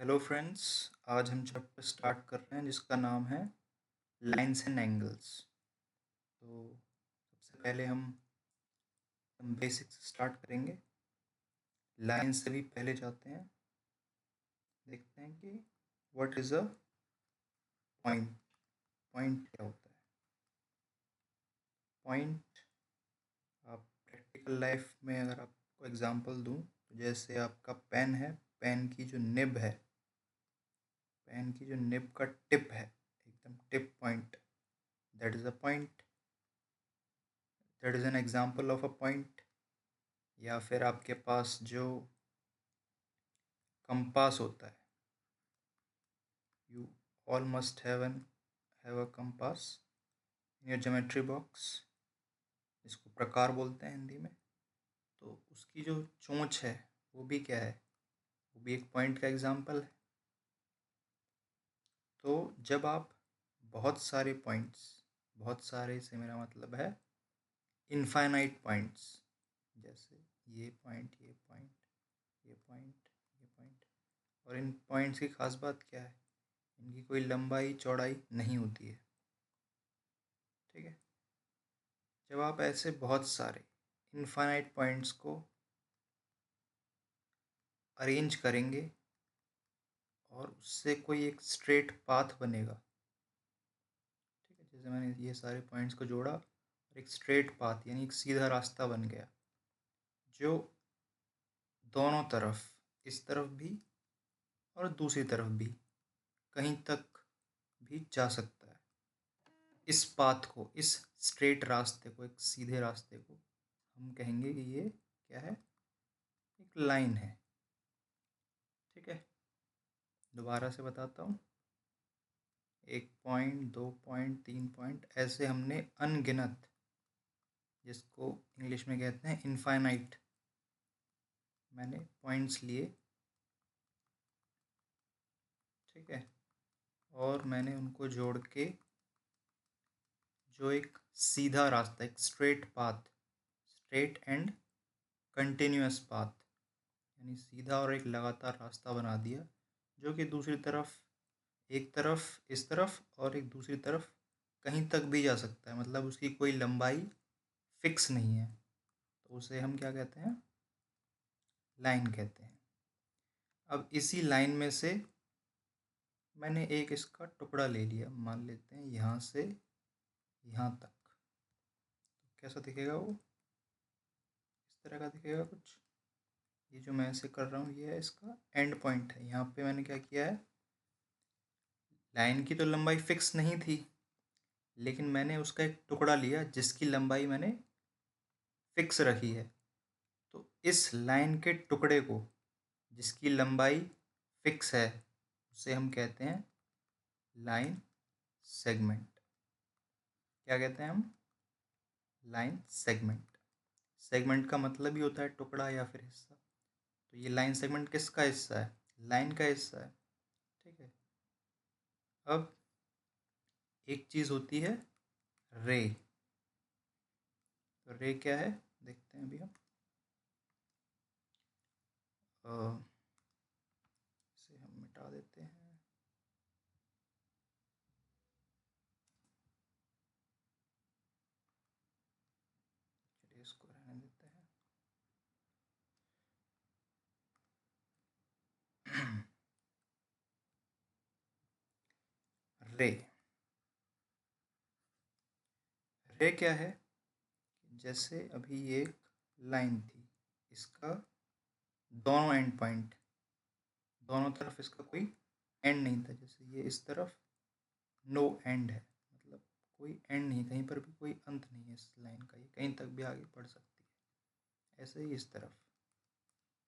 Hello friends. आज हम chapter start कर रहे हैं जिसका नाम है लाइंस एंड एंगल्स। तो सबसे पहले हम बेसिक से स्टार्ट करेंगे। लाइन से भी पहले जाते हैं, देखते हैं कि what is a point. Point क्या होता है? पॉइंट आप प्रैक्टिकल लाइफ में अगर आपको एग्जांपल दूं तो जैसे आपका पेन है, पेन की जो निब है, पेन की जो निब का टिप है, एकदम tip point, that is a point, that is an example of a point. या फिर आपके पास जो कंपास होता है, you all must have a compass in your geometry box, जिसको प्रकार बोलते हैं हिंदी में। तो उसकी जो चोंच है वो भी क्या है? वो भी एक पॉइंट का एग्जाम्पल है। तो जब आप बहुत सारे पॉइंट्स, बहुत सारे से मेरा मतलब है इनफाइनाइट पॉइंट्स, जैसे ये पॉइंट, ये पॉइंट, ये पॉइंट, ये पॉइंट, और इन पॉइंट्स की खास बात क्या है? इनकी कोई लंबाई चौड़ाई नहीं होती है। ठीक है। जब आप ऐसे बहुत सारे इनफाइनाइट पॉइंट्स को अरेंज करेंगे और उससे कोई एक स्ट्रेट पाथ बनेगा। ठीक है, जैसे मैंने ये सारे पॉइंट्स को जोड़ा और एक स्ट्रेट पाथ यानी एक सीधा रास्ता बन गया जो दोनों तरफ, इस तरफ भी और दूसरी तरफ भी, कहीं तक भी जा सकता है। इस पाथ को, इस स्ट्रेट रास्ते को, एक सीधे रास्ते को हम कहेंगे कि ये क्या है? एक लाइन है। ठीक है, दोबारा से बताता हूँ। एक पॉइंट, दो पॉइंट, तीन पॉइंट, ऐसे हमने अनगिनत, जिसको इंग्लिश में कहते हैं इनफाइनाइट, मैंने पॉइंट्स लिए। ठीक है, और मैंने उनको जोड़ के जो एक सीधा रास्ता, एक straight path, straight and continuous path, यानी सीधा और एक लगातार रास्ता बना दिया, जो कि दूसरी तरफ, एक तरफ इस तरफ और एक दूसरी तरफ कहीं तक भी जा सकता है। मतलब उसकी कोई लंबाई फिक्स नहीं है, तो उसे हम क्या कहते हैं? लाइन कहते हैं। अब इसी लाइन में से मैंने एक इसका टुकड़ा ले लिया, मान लेते हैं यहाँ से यहाँ तक। तो कैसा दिखेगा वो? इस तरह का दिखेगा कुछ। ये जो मैं ऐसे कर रहा हूँ ये है इसका एंड पॉइंट है। यहाँ पे मैंने क्या किया है? लाइन की तो लंबाई फिक्स नहीं थी, लेकिन मैंने उसका एक टुकड़ा लिया जिसकी लंबाई मैंने फिक्स रखी है। तो इस लाइन के टुकड़े को, जिसकी लंबाई फिक्स है, उसे हम कहते हैं लाइन सेगमेंट। क्या कहते हैं हम? Line segment. सेगमेंट का मतलब ही होता है टुकड़ा या फिर हिस्सा। तो ये लाइन सेगमेंट किसका हिस्सा है? लाइन का हिस्सा है। ठीक है। अब एक चीज़ होती है रे। तो रे क्या है देखते हैं अभी हम। इसे हम मिटा देते हैं। चलिए इसको रहने देते हैं। रे, रे क्या है? जैसे अभी ये एक लाइन थी, इसका दोनों एंड पॉइंट, दोनों तरफ इसका कोई एंड नहीं था। जैसे ये इस तरफ नो एंड है, मतलब कोई एंड नहीं, कहीं पर भी कोई अंत नहीं है इस लाइन का, ये कहीं तक भी आगे बढ़ सकती है। ऐसे ही इस तरफ।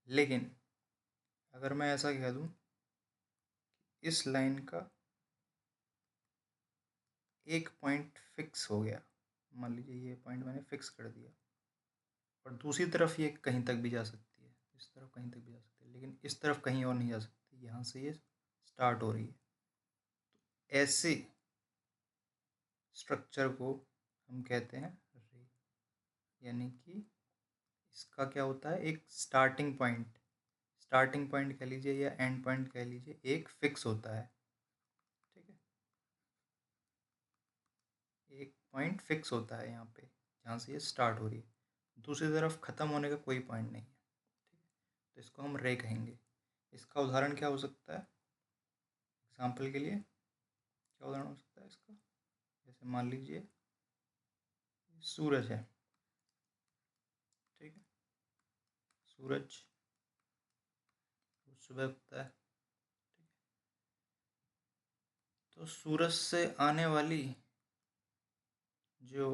लेकिन अगर मैं ऐसा कह दूं, इस लाइन का एक पॉइंट फिक्स हो गया, मान लीजिए ये पॉइंट मैंने फिक्स कर दिया, और दूसरी तरफ ये कहीं तक भी जा सकती है, इस तरफ कहीं तक भी जा सकती है, लेकिन इस तरफ कहीं और नहीं जा सकती, यहाँ से ये स्टार्ट हो रही है। तो ऐसे स्ट्रक्चर को हम कहते हैं रे। यानी कि इसका क्या होता है? एक स्टार्टिंग स्टार्टिंग पॉइंट कह लीजिए या एंड पॉइंट कह लीजिए, एक फिक्स होता है, ठीक है। एक पॉइंट फिक्स होता है यहाँ पे जहाँ से ये स्टार्ट हो रही है, दूसरी तरफ ख़त्म होने का कोई पॉइंट नहीं है, ठीक है। तो इसको हम रे कहेंगे। इसका उदाहरण क्या हो सकता है? एग्जाम्पल के लिए क्या उदाहरण हो सकता है इसका? जैसे मान लीजिए सूरज है, ठीक है। सूरज सुबह उगता है, ठीक है। तो सूरज से आने वाली जो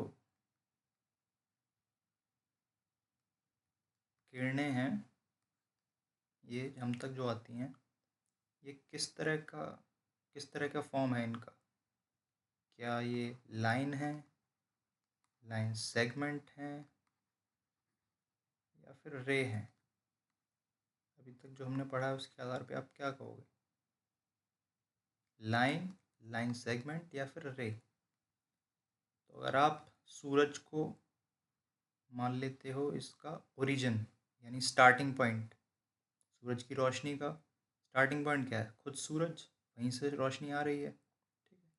किरणें हैं, ये हम तक जो आती हैं, ये किस तरह का फॉर्म है इनका? क्या ये लाइन है, लाइन सेगमेंट है, या फिर रे है? अभी तक जो हमने पढ़ा है उसके आधार पे आप क्या कहोगे? लाइन, लाइन सेगमेंट या फिर रे? तो अगर आप सूरज को मान लेते हो इसका ओरिजिन यानी स्टार्टिंग पॉइंट, सूरज की रोशनी का स्टार्टिंग पॉइंट क्या है? खुद सूरज, वहीं से रोशनी आ रही है, ठीक है।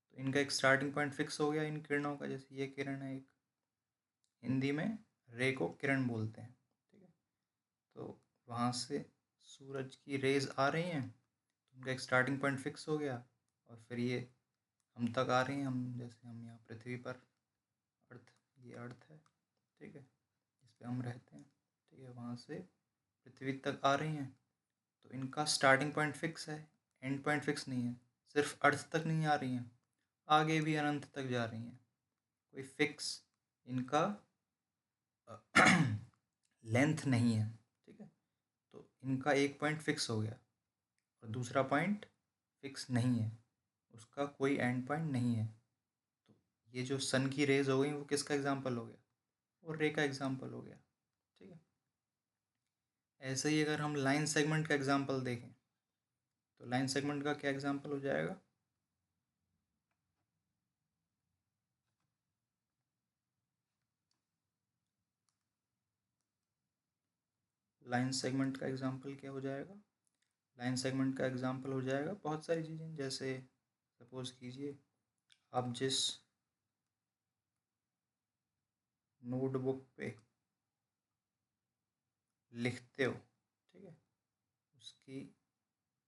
तो इनका एक स्टार्टिंग पॉइंट फिक्स हो गया इन किरणों का। जैसे ये किरण है एक, हिंदी में रे को किरण बोलते हैं, ठीक है। तो वहाँ से सूरज की रेज आ रही हैं, तो उनका एक स्टार्टिंग पॉइंट फिक्स हो गया, और फिर ये हम तक आ रही हैं। हम जैसे हम यहाँ पृथ्वी पर, अर्थ, ये अर्थ है, ठीक है, जिस पे हम रहते हैं, ठीक है, वहाँ से पृथ्वी तक आ रही हैं। तो इनका स्टार्टिंग पॉइंट फिक्स है, एंड पॉइंट फिक्स नहीं है। सिर्फ अर्थ तक नहीं आ रही हैं, आगे भी अनंत तक जा रही हैं। कोई फिक्स इनका लेंथ नहीं है, ठीक है। तो इनका एक पॉइंट फिक्स हो गया और दूसरा पॉइंट फिक्स नहीं है, उसका कोई एंड पॉइंट नहीं है। तो ये जो सन की रेज हो गई वो किसका एग्जांपल हो गया? वो रे का एग्जांपल हो गया, ठीक है। ऐसे ही अगर हम लाइन सेगमेंट का एग्जांपल देखें, तो लाइन सेगमेंट का क्या एग्जांपल हो जाएगा? लाइन सेगमेंट का एग्जांपल क्या हो जाएगा? लाइन सेगमेंट का एग्जांपल हो जाएगा बहुत सारी चीज़ें। जैसे सपोज कीजिए आप जिस नोटबुक पे लिखते हो, ठीक है, उसकी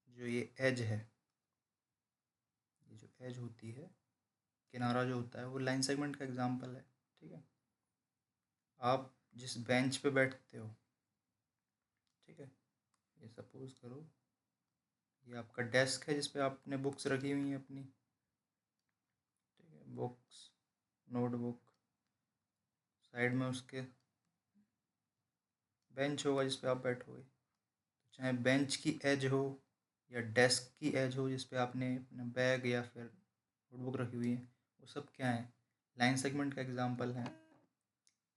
जो ये एज है, ये जो एज होती है, किनारा जो होता है, वो लाइन सेगमेंट का एग्जांपल है, ठीक है। आप जिस बेंच पे बैठते हो, ठीक है, ये सपोज करो ये आपका डेस्क है जिस पे आपने बुक्स रखी हुई हैं अपनी, ठीक है, बुक्स, नोटबुक, साइड में उसके बेंच होगा जिस पे आप बैठोगे। तो चाहे बेंच की एज हो या डेस्क की एज हो जिस पे आपने अपना बैग या फिर नोटबुक रखी हुई है, वो सब क्या है? लाइन सेगमेंट का एग्जांपल है।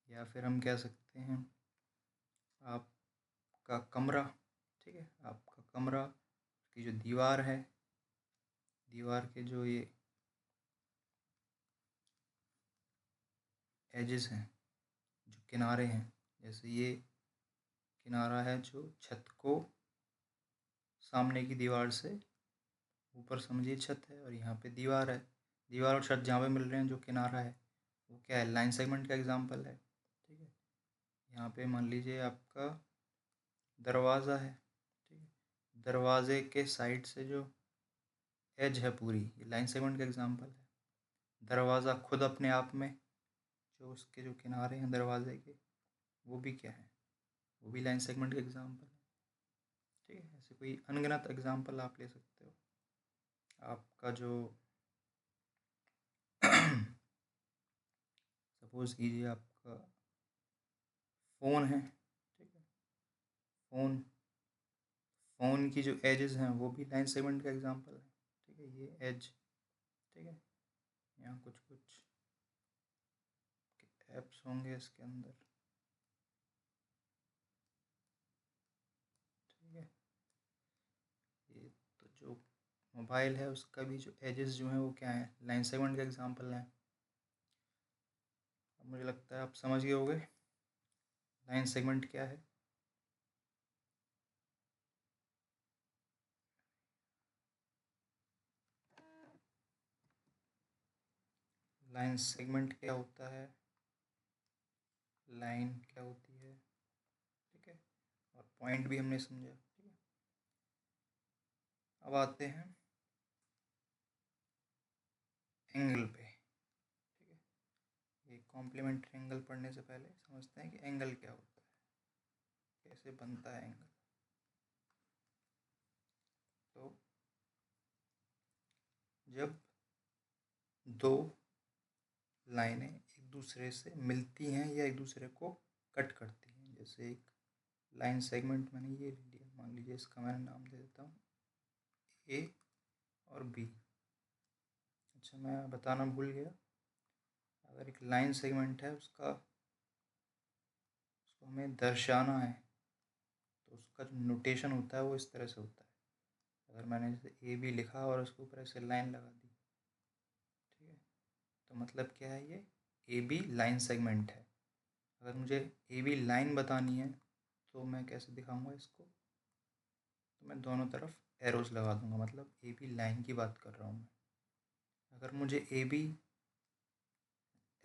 या फिर हम कह सकते हैं आपका कमरा, ठीक है, आपका कमरा की जो दीवार है, दीवार के जो ये एजेस हैं, जो किनारे हैं, जैसे ये किनारा है जो छत को सामने की दीवार से ऊपर समझिए छत है, और यहाँ पे दीवार है। दीवार और छत जहाँ पे मिल रहे हैं, जो किनारा है, वो क्या है? लाइन सेगमेंट का एग्जांपल है, ठीक है। यहाँ पे मान लीजिए आपका दरवाज़ा है, ठीक है, दरवाजे के साइड से जो एज है पूरी, ये लाइन सेगमेंट का एग्जांपल है। दरवाज़ा खुद अपने आप में, जो उसके जो किनारे हैं दरवाजे के, वो भी क्या है? वो भी लाइन सेगमेंट का एग्जांपल है, ठीक है। ऐसे कोई अनगिनत एग्जांपल आप ले सकते हो। आपका जो सपोज कीजिए आपका फ़ोन है, ठीक है, फ़ोन, फ़ोन की जो एजेस हैं वो भी लाइन सेगमेंट का एग्जांपल है, ठीक है, ये एज, ठीक है। यहाँ कुछ कुछ ऐप्स होंगे इसके अंदर, ठीक है। ये तो जो मोबाइल है उसका भी जो एजेस जो हैं वो क्या है? लाइन सेगमेंट का एग्जांपल है। अब मुझे लगता है आप समझ गए होंगे लाइन सेगमेंट क्या है। लाइन सेगमेंट क्या होता है, लाइन क्या होती है, ठीक है, और पॉइंट भी हमने समझा, ठीक है। अब आते हैं एंगल पे, ठीक है। ये कॉम्प्लीमेंट्री एंगल पढ़ने से पहले समझते हैं कि एंगल क्या होता है, कैसे बनता है एंगल। तो जब दो लाइनें एक दूसरे से मिलती हैं या एक दूसरे को कट करती हैं, जैसे एक लाइन सेगमेंट मैंने ये ले लिया, मान लीजिए इसका मैं नाम दे देता हूँ ए और बी। अच्छा, मैं बताना भूल गया, अगर एक लाइन सेगमेंट है उसको हमें दर्शाना है तो उसका जो नोटेशन होता है वो इस तरह से होता है। अगर मैंने जैसे ए बी लिखा और उसके ऊपर ऐसे लाइन लगा दी, ठीक है, तो मतलब क्या है, ये ए बी लाइन सेगमेंट है। अगर मुझे ए बी लाइन बतानी है तो मैं कैसे दिखाऊंगा इसको, तो मैं दोनों तरफ एरोस लगा दूंगा, मतलब ए बी लाइन की बात कर रहा हूँ मैं। अगर मुझे ए बी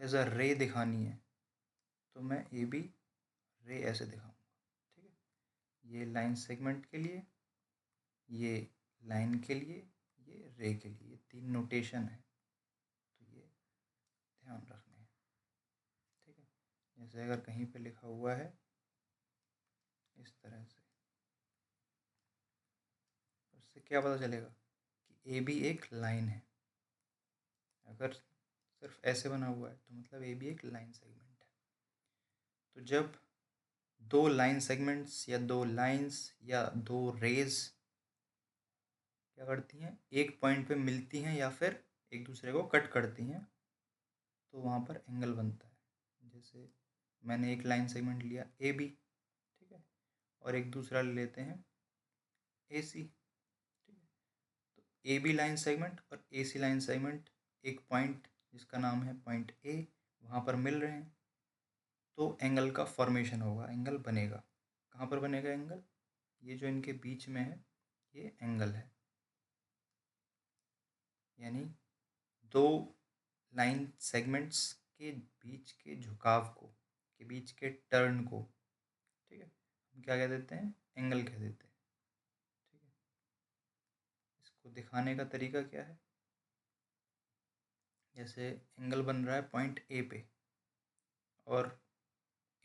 एज अ रे दिखानी है तो मैं ए बी रे ऐसे दिखाऊंगा, ठीक है। ये लाइन सेगमेंट के लिए, ये लाइन के लिए, ये रे के लिए, ये तीन नोटेशन है, तो ये ध्यान रखने हैं, ठीक है। जैसे अगर कहीं पे लिखा हुआ है इस तरह से, उससे क्या पता चलेगा कि ए बी एक लाइन है। अगर सिर्फ ऐसे बना हुआ है तो मतलब ए बी एक लाइन सेगमेंट है। तो जब दो लाइन सेगमेंट्स या दो लाइंस या दो रेज क्या करती हैं, एक पॉइंट पे मिलती हैं या फिर एक दूसरे को कट करती हैं, तो वहाँ पर एंगल बनता है। जैसे मैंने एक लाइन सेगमेंट लिया ए बी, ठीक है, और एक दूसरा ले लेते हैं ए सी, ठीक है। तो ए बी लाइन सेगमेंट और ए सी लाइन सेगमेंट एक पॉइंट जिसका नाम है पॉइंट ए, वहाँ पर मिल रहे हैं, तो एंगल का फॉर्मेशन होगा, एंगल बनेगा। कहाँ पर बनेगा एंगल, ये जो इनके बीच में है ये एंगल है, यानी दो लाइन सेगमेंट्स के बीच के झुकाव को, के बीच के टर्न को, ठीक है, हम क्या कह देते हैं, एंगल कह देते हैं, ठीक है। इसको दिखाने का तरीका क्या है, जैसे एंगल बन रहा है पॉइंट ए पे, और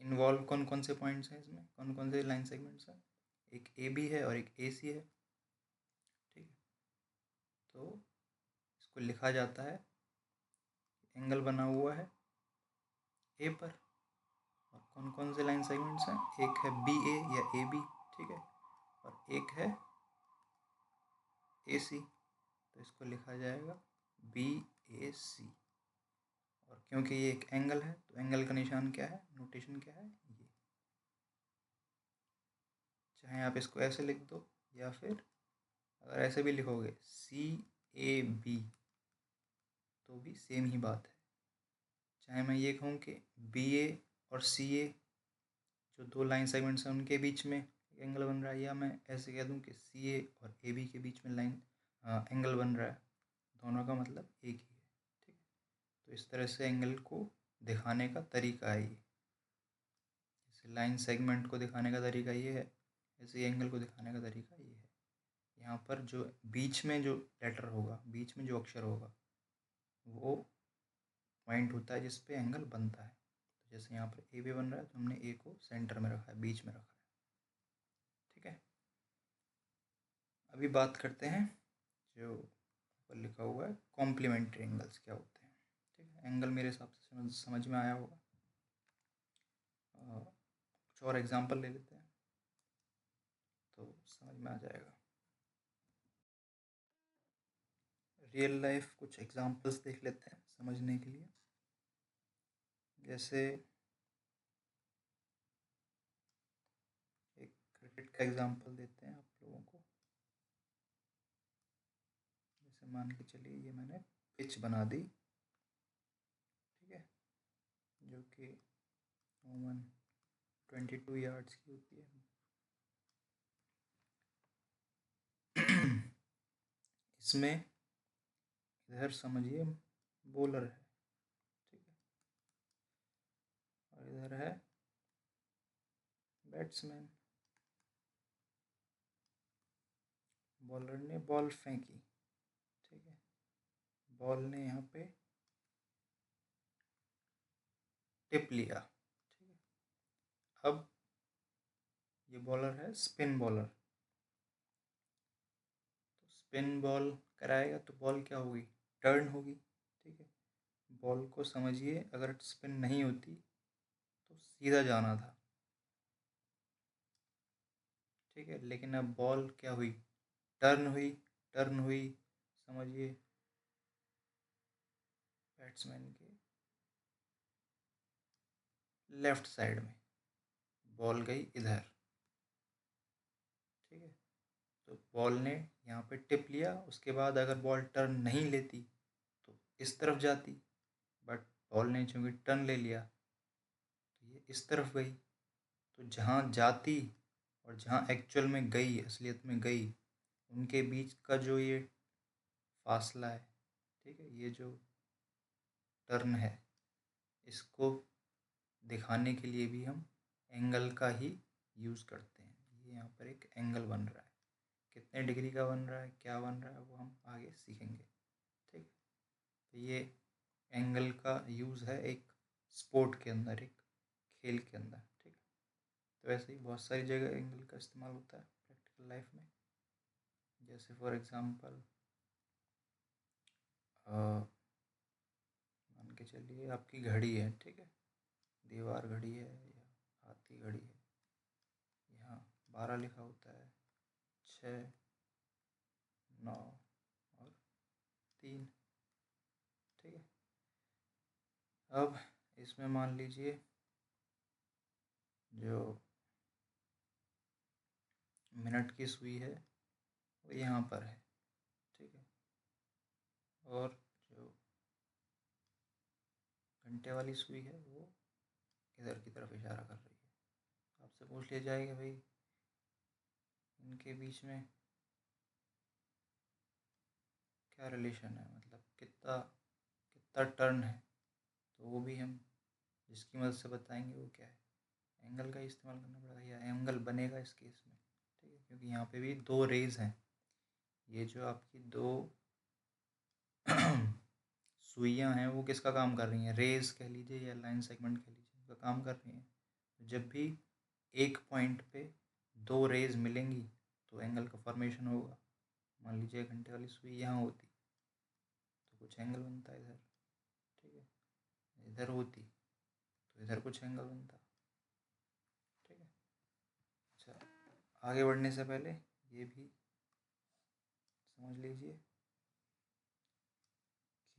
इन्वॉल्व कौन कौन से पॉइंट्स हैं इसमें, कौन कौन से लाइन सेगमेंट्स हैं, एक ए बी है और एक ए सी है, ठीक है। तो इसको लिखा जाता है, एंगल बना हुआ है ए पर, और कौन कौन से लाइन सेगमेंट्स हैं, एक है बी ए या ए बी, ठीक है, और एक है ए सी, तो इसको लिखा जाएगा बी ए सी। और क्योंकि ये एक एंगल है तो एंगल का निशान क्या है, नोटेशन क्या है, ये, चाहे आप इसको ऐसे लिख दो या फिर अगर ऐसे भी लिखोगे सी ए बी तो भी सेम ही बात है। चाहे मैं ये कहूँ कि बी ए और सी ए जो दो लाइन सेगमेंट्स हैं उनके बीच में एंगल बन रहा है, या मैं ऐसे कह दूँ कि सी ए और ए बी के बीच में लाइन एंगल बन रहा है, दोनों का मतलब एक ही है, ठीक है। तो इस तरह से एंगल को दिखाने का तरीका है ये, जैसे लाइन सेगमेंट को दिखाने का तरीका ये है, ऐसे एंगल को दिखाने का तरीका ये है। यहाँ पर जो बीच में जो लेटर होगा, बीच में जो अक्षर होगा, वो पॉइंट होता है जिस पे एंगल बनता है। तो जैसे यहाँ पर ए बी बन रहा है तो हमने ए को सेंटर में रखा है, बीच में रखा है, ठीक है। अभी बात करते हैं जो ऊपर लिखा हुआ है कॉम्प्लीमेंट्री एंगल्स क्या होते हैं, ठीक है। एंगल मेरे हिसाब से समझ में आया होगा। कुछ और एग्जांपल ले लेते हैं तो समझ में आ जाएगा। रियल लाइफ कुछ एग्जांपल्स देख लेते हैं समझने के लिए। जैसे एक क्रिकेट का एग्जांपल देते हैं आप लोगों को। जैसे मान के चलिए ये मैंने पिच बना दी, ठीक है, जो कि 22 यार्ड्स की होती है। इसमें इधर समझिए बॉलर है, इधर है बैट्समैन, बॉलर ने बॉल फेंकी, ठीक है, बॉल ने यहाँ पे टिप लिया, ठीक है। अब ये बॉलर है स्पिन बॉलर, तो स्पिन बॉल कराएगा तो बॉल क्या होगी, टर्न होगी, ठीक है। बॉल को समझिए, अगर स्पिन नहीं होती तो सीधा जाना था, ठीक है, लेकिन अब बॉल क्या हुई, टर्न हुई, टर्न हुई, समझिए बैट्समैन के लेफ्ट साइड में बॉल गई इधर, ठीक है। तो बॉल ने यहाँ पे टिप लिया, उसके बाद अगर बॉल टर्न नहीं लेती तो इस तरफ जाती, बट बॉल ने चूँकि टर्न ले लिया तो ये इस तरफ गई। तो जहाँ जाती और जहाँ एक्चुअल में गई, असलियत में गई, उनके बीच का जो ये फासला है, ठीक है, ये जो टर्न है, इसको दिखाने के लिए भी हम एंगल का ही यूज़ करते हैं। ये यहाँ पर एक एंगल बन रहा है, कितने डिग्री का बन रहा है, क्या बन रहा है, वो हम आगे सीखेंगे, ठीक। तो ये एंगल का यूज़ है एक स्पोर्ट के अंदर, एक खेल के अंदर, ठीक है। तो वैसे ही बहुत सारी जगह एंगल का इस्तेमाल होता है प्रैक्टिकल लाइफ में। जैसे फॉर एग्ज़ाम्पल मान के चलिए आपकी घड़ी है, ठीक है, दीवार घड़ी है या हाथी घड़ी है, यहाँ 12 लिखा होता है, 6, 9 और 3, ठीक है। अब इसमें मान लीजिए जो मिनट की सुई है वो यहाँ पर है, ठीक है, और जो घंटे वाली सुई है वो इधर की तरफ इशारा कर रही है। आपसे पूछ लिया जाएगा भाई इनके बीच में क्या रिलेशन है, मतलब कितना कितना टर्न है, तो वो भी हम जिसकी मदद से बताएंगे वो क्या है, एंगल का इस्तेमाल करना पड़ेगा, या एंगल बनेगा इस केस में, ठीक है, क्योंकि यहाँ पे भी दो रेज हैं। ये जो आपकी दो सुइयाँ हैं वो किसका काम कर रही हैं, रेज कह लीजिए या लाइन सेगमेंट कह लीजिए, उनका काम कर रही हैं। जब भी एक पॉइंट पे दो रेज मिलेंगी तो एंगल का फॉर्मेशन होगा। मान लीजिए घंटे वाली सुई यहाँ होती तो कुछ एंगल बनता इधर, ठीक है, इधर होती तो इधर कुछ एंगल बनता, ठीक है। अच्छा, आगे बढ़ने से पहले ये भी समझ लीजिए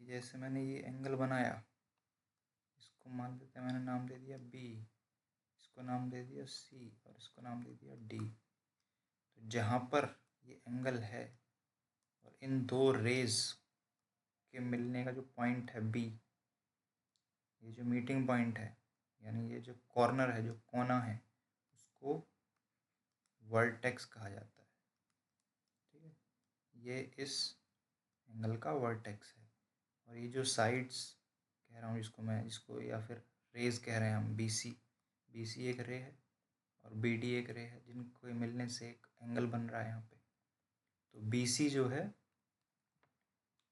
कि जैसे मैंने ये एंगल बनाया, इसको मान लेते हैं, मैंने नाम दे दिया बी, इसको नाम दे दिया सी और इसको नाम दे दिया डी। तो जहाँ पर ये एंगल है और इन दो रेज के मिलने का जो पॉइंट है बी, ये जो मीटिंग पॉइंट है, यानी ये जो कॉर्नर है, जो कोना है, उसको वर्टेक्स कहा जाता है, ठीक है। ये इस एंगल का वर्टेक्स है। और ये जो साइड्स कह रहा हूँ जिसको मैं, जिसको या फिर रेज कह रहे हैं हम, बी सी एक रे है और बी डी एक रे है, जिनको मिलने से एक एंगल बन रहा है यहाँ पे। तो बी सी जो है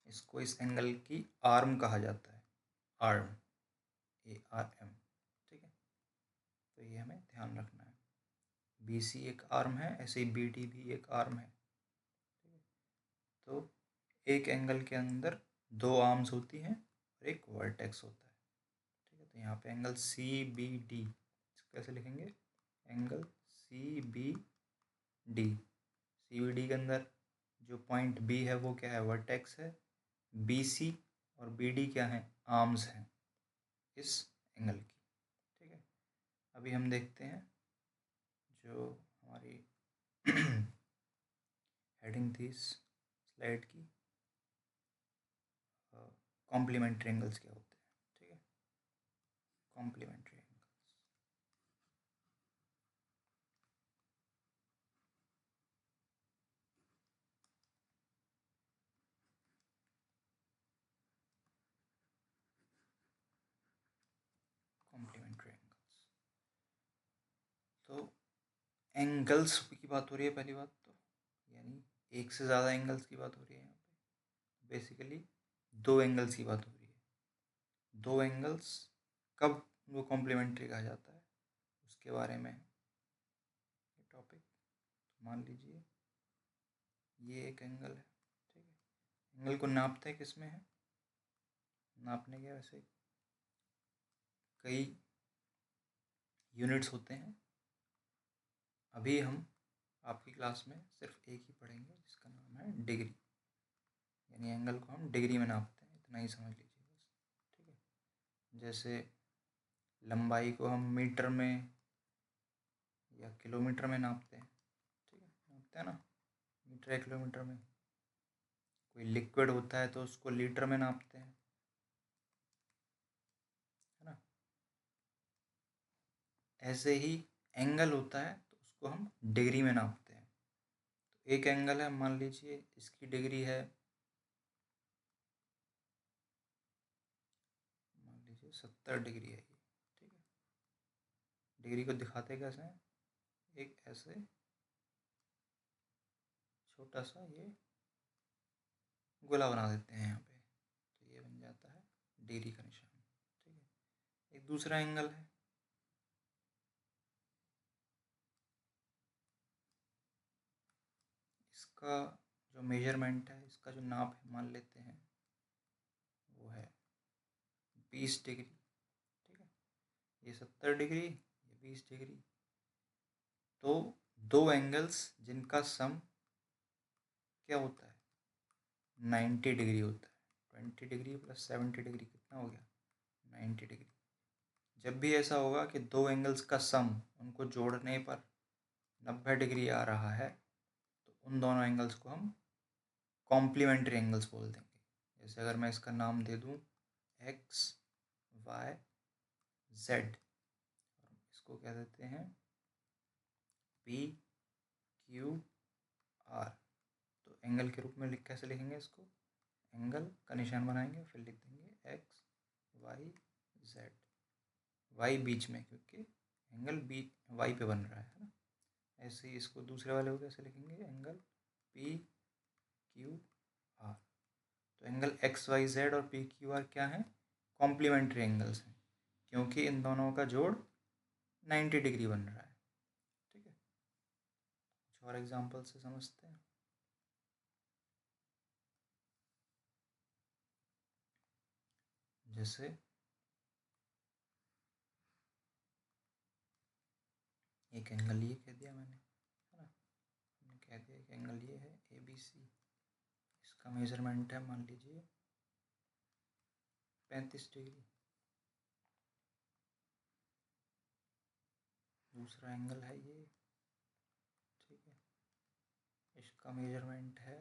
इसको इस एंगल की आर्म कहा जाता है, आर्म, ARM, ठीक है। तो ये हमें ध्यान रखना है, बी सी एक आर्म है, ऐसे ही बी डी भी एक आर्म है, ठीक है। तो एक एंगल के अंदर दो आर्म्स होती हैं और एक वर्टेक्स होता है, ठीक है। तो यहाँ पे एंगल सी बी डी, इसको कैसे लिखेंगे, angle C B D, C B D के अंदर जो पॉइंट बी है वो क्या है, वर्टेक्स है, बी सी और बी डी क्या है, आर्म्स हैं इस एंगल की, ठीक है। अभी हम देखते हैं जो हमारी हेडिंग थी इस स्लाइड की, कॉम्प्लीमेंट्री एंगल्स क्या होते हैं, ठीक है, complementary angles. Complementary angles, angles की बात हो रही है पहली बात तो, यानी एक से ज़्यादा एंगल्स की बात हो रही है यहाँ पे। बेसिकली दो एंगल्स की बात हो रही है। दो एंगल्स कब वो कॉम्प्लीमेंट्री कहा जाता है उसके बारे में ये टॉपिक। मान लीजिए ये एक एंगल है, ठीक है। एंगल को नापते हैं किस में है, नापने के वैसे कई यूनिट्स होते हैं। अभी हम आपकी क्लास में सिर्फ एक ही पढ़ेंगे जिसका नाम है डिग्री, यानी एंगल को हम डिग्री में नापते हैं, इतना ही समझ लीजिए बस, ठीक है। जैसे लंबाई को हम मीटर में या किलोमीटर में नापते हैं, ठीक है, नापते हैं ना, मीटर या किलोमीटर में। कोई लिक्विड होता है तो उसको लीटर में नापते हैं, है ना। ऐसे ही एंगल होता है तो उसको हम डिग्री में नापते हैं। तो एक एंगल है, मान लीजिए इसकी डिग्री है, मान लीजिए 70 डिग्री है ये, ठीक है। डिग्री को दिखाते कैसे हैं, एक ऐसे छोटा सा ये गोला बना देते हैं यहाँ पे, तो ये बन जाता है डिग्री का निशान, ठीक है। एक दूसरा एंगल है, इसका जो मेजरमेंट है, इसका जो नाप है, मान लेते हैं वो है 20 डिग्री, ठीक है। ये 70 डिग्री, ये 20 डिग्री। तो दो एंगल्स जिनका सम क्या होता है, 90 डिग्री होता है। 20 डिग्री प्लस 70 डिग्री कितना हो गया, 90 डिग्री। जब भी ऐसा होगा कि दो एंगल्स का सम, उनको जोड़ने पर 90 डिग्री आ रहा है, तो उन दोनों एंगल्स को हम कॉम्प्लीमेंट्री एंगल्स बोल देंगे। जैसे अगर मैं इसका नाम दे दूँ एक्स वाई जेड, इसको क्या देते हैं पी क्यू आर, तो एंगल के रूप में कैसे लिखेंगे इसको, एंगल का निशान बनाएंगे, फिर लिख देंगे एक्स वाई जेड, वाई बीच में क्योंकि एंगल बी वाई पे बन रहा है ना। ऐसे ही इसको दूसरे वाले को कैसे लिखेंगे, एंगल पी क्यू आर। तो एंगल एक्स वाई जेड और पी क्यू आर क्या है, कॉम्प्लीमेंट्री एंगल्स हैं, क्योंकि इन दोनों का जोड़ 90 डिग्री बन रहा है, ठीक है। कुछ और एग्जांपल से समझते हैं। जैसे एक एंगल ये कह दिया मैंने, है ना, मैंने कह दिया एक एंगल ये है ए बी सी, इसका मेजरमेंट है मान लीजिए 35 डिग्री। दूसरा एंगल है ये, ठीक है, इसका मेजरमेंट है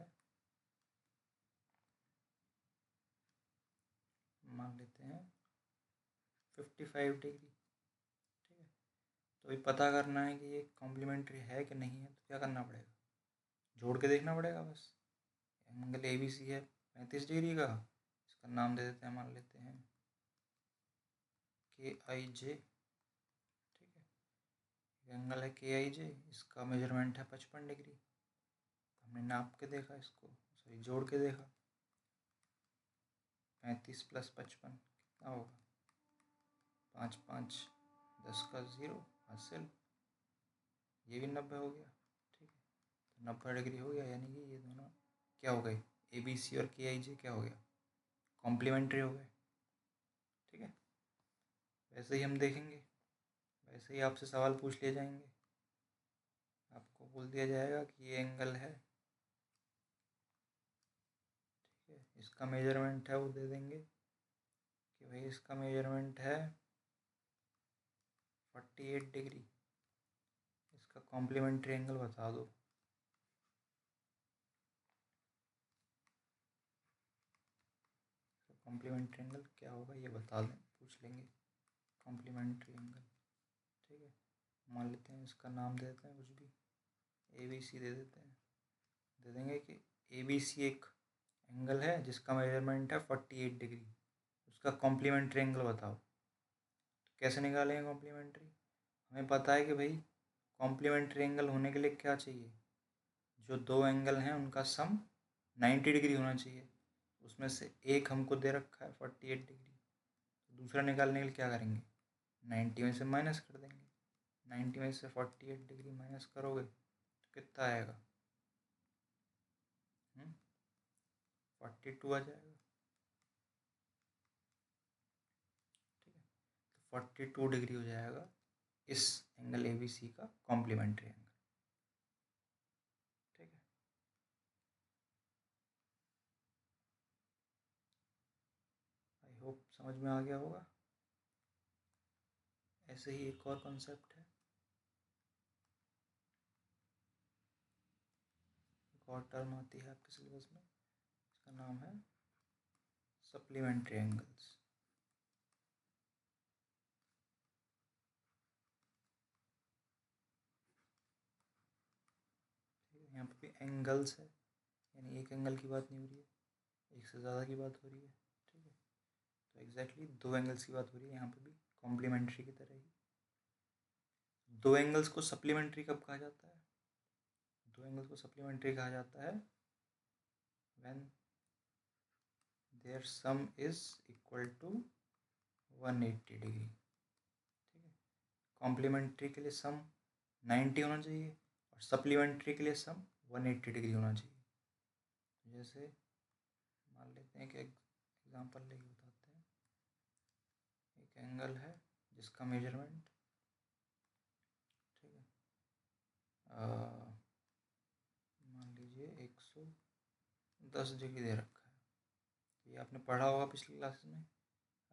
मान लेते हैं 55 डिग्री, ठीक है। तो ये पता करना है कि ये कॉम्प्लीमेंट्री है कि नहीं है, तो क्या करना पड़ेगा, जोड़ के देखना पड़ेगा बस। एंगल ए बी सी है 35 डिग्री का, इसका नाम दे देते हैं, मान लेते हैं के आई जे, ठीक है। एंगल है के आई जे, इसका मेजरमेंट है 55 डिग्री। हमने नाप के देखा इसको, सॉरी जोड़ के देखा, 35 प्लस 55 कितना होगा, 5 5 10 का 0 हासिल, ये भी 90 हो गया, ठीक है। तो 90 डिग्री हो गया, यानी कि ये दोनों क्या हो गए, ए बी सी और के आई जे क्या हो गया, कॉम्प्लीमेंट्री हो गए, ठीक है। वैसे ही हम देखेंगे, वैसे ही आपसे सवाल पूछ लिए जाएंगे, आपको बोल दिया जाएगा कि ये एंगल है, ठीक है, इसका मेजरमेंट है, वो दे देंगे कि भाई इसका मेजरमेंट है 48 डिग्री, इसका कॉम्प्लीमेंट्री एंगल बता दो। कॉम्प्लीमेंट्री एंगल क्या होगा ये बता दें, पूछ लेंगे कॉम्प्लीमेंट्री एंगल, ठीक है। मान लेते हैं इसका नाम दे देते हैं कुछ भी, ए बी सी दे देते हैं, दे देंगे कि ए बी सी एक एंगल है जिसका मेजरमेंट है 48 डिग्री, उसका कॉम्प्लीमेंट्री एंगल बताओ। तो कैसे निकालेंगे कॉम्प्लीमेंट्री, हमें पता है कि भाई कॉम्प्लीमेंट्री एंगल होने के लिए क्या चाहिए? जो दो एंगल हैं उनका सम 90 डिग्री होना चाहिए। उसमें से एक हमको दे रखा है 48 डिग्री, दूसरा निकालने के लिए क्या करेंगे? 90 में से माइनस कर देंगे। 90 में से 48 डिग्री माइनस करोगे तो कितना आएगा? 42 आ जाएगा। ठीक है, तो 42 डिग्री हो जाएगा इस एंगल ABC का कॉम्प्लीमेंट्री एंगल। ठीक है, आई होप समझ में आ गया होगा। ऐसे ही एक और कॉन्सेप्ट है, एक और टर्म आती है आपके सिलेबस में, इसका नाम है सप्लीमेंट्री एंगल्स। यहाँ पे भी एंगल्स है, यानी एक एंगल की बात नहीं हो रही है, एक से ज़्यादा की बात हो रही है। ठीक है, तो एग्जैक्टली दो एंगल्स की बात हो रही है यहाँ पे भी, कॉम्प्लीमेंट्री की तरह ही। दो एंगल्स को सप्लीमेंट्री कब कहा जाता है? दो एंगल्स को सप्लीमेंट्री कहा जाता है when their sum is equal to 180 degree. ठीक है, कॉम्प्लीमेंट्री के लिए सम 90 होना चाहिए और सप्लीमेंट्री के लिए सम 180 डिग्री होना चाहिए। जैसे मान लेते हैं कि एग्जांपल लेके बताते हैं। एक एंगल है जिसका मेजरमेंट, ठीक है, मान लीजिए 110 डिग्री दे रखा है। तो ये आपने पढ़ा होगा पिछली क्लासेस में।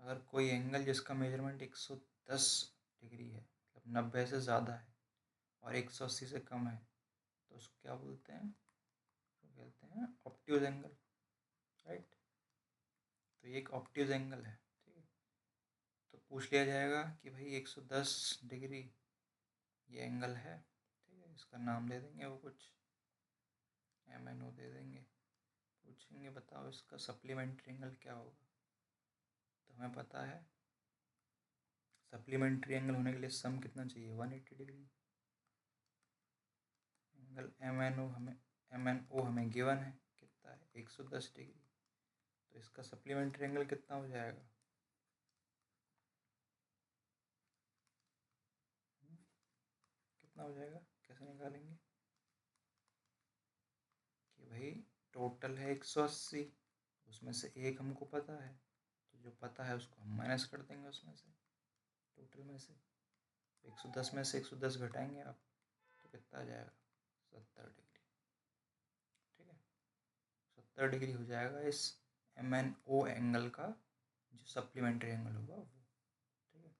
अगर कोई एंगल जिसका मेजरमेंट 110 डिग्री है, मतलब 90 से ज़्यादा है और 180 से कम है, तो उसको क्या बोलते हैं? तो कहते हैं ऑब्ट्यूज एंगल, राइट। तो ये एक ऑब्ट्यूज एंगल है। ठीक है, तो पूछ लिया जाएगा कि भाई 110 डिग्री ये एंगल है, ठीक है, इसका नाम दे देंगे वो कुछ MNO दे देंगे। पूछेंगे बताओ इसका सप्लीमेंट्री एंगल क्या होगा, तो हमें पता है सप्लीमेंट्री एंगल होने के लिए सम कितना चाहिए? 180 डिग्री। एंगल MNO हमें गिवन है, कितना है? 110 डिग्री। तो इसका सप्लीमेंट्री एंगल कितना हो जाएगा? कितना हो जाएगा, कैसे निकालेंगे? कि भाई टोटल है 180, उसमें से एक हमको पता है, तो जो पता है उसको हम माइनस कर देंगे उसमें से, टोटल में से। 110 में से 110 घटाएंगे आप, तो कितना आ जाएगा? 70 डिग्री। ठीक है, 70 डिग्री हो जाएगा इस MNO एंगल का जो सप्लीमेंट्री एंगल होगा वो। ठीक है,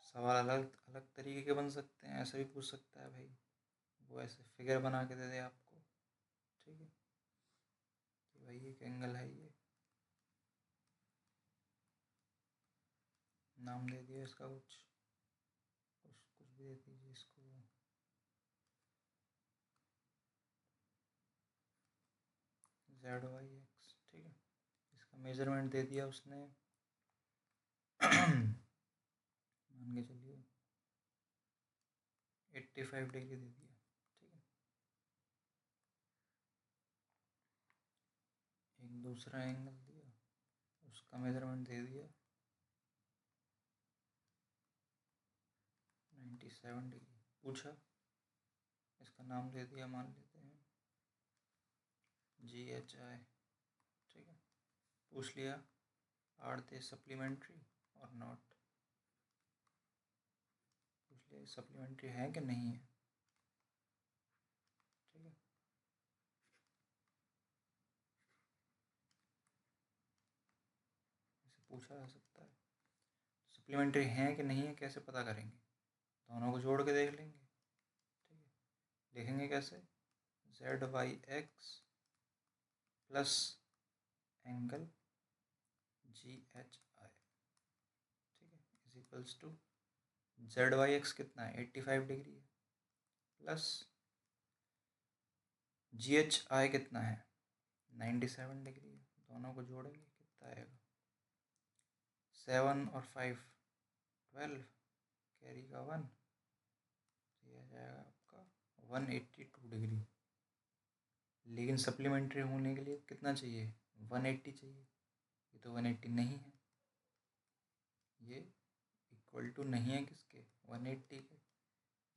सवाल अलग अलग तरीके के बन सकते हैं, ऐसा भी पूछ सकता है भाई, वो ऐसे फिगर बना के दे दे आपको। ठीक है, कि भाई एक एंगल है, ये नाम दे दिया इसका, कुछ कुछ कुछ भी दे दीजिए इसको, ZYX। ठीक है, इसका मेजरमेंट दे दिया उसने मान के चलिए 85 डिग्री दे दिया। ठीक है, एक दूसरा एंगल दिया, उसका मेजरमेंट दे दिया 97 डिग्री। पूछा, इसका नाम दे दिया, मान लेते हैं GHI। ठीक है, पूछ लिया आर दे सप्लीमेंट्री और नॉट, पूछ लिया सप्लीमेंट्री है कि नहीं है। ठीक है, इसे पूछा जा सकता है। सप्लीमेंट्री हैं कि नहीं है कैसे पता करेंगे? दोनों को जोड़ के देख लेंगे। ठीक है, देखेंगे कैसे? ZYX प्लस एंगल GHI, ठीक है, इज इक्वल्स टू ZYX कितना है? 85 डिग्री है, प्लस GHI कितना है? 97 डिग्री है। दोनों को जोड़ेंगे कितना आएगा? 7 और 5 12, कैरी का 1, जाएगा आपका 182 डिग्री। लेकिन सप्लीमेंट्री होने के लिए कितना चाहिए? 180 चाहिए। ये तो 180 नहीं है, ये इक्वल टू नहीं है किसके? 180 के।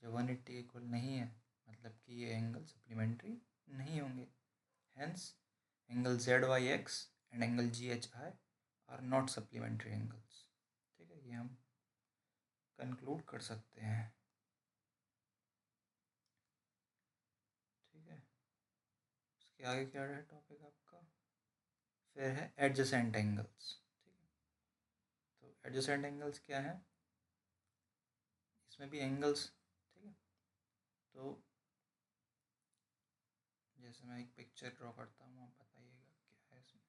जब 180 इक्वल नहीं है मतलब कि ये एंगल सप्लीमेंट्री नहीं होंगे। Hence angle ZYX and angle GHI are not supplementary angles. ठीक है, ये हम कंक्लूड कर सकते हैं। ठीक है, उसके आगे क्या है टॉपिक आपका? फिर है एडजेसेंट एंगल्स। ठीक है, तो एडजेसेंट एंगल्स क्या है? इसमें भी एंगल्स। ठीक है, तो जैसे मैं एक पिक्चर ड्रॉ करता हूँ, आप बताइएगा क्या है इसमें।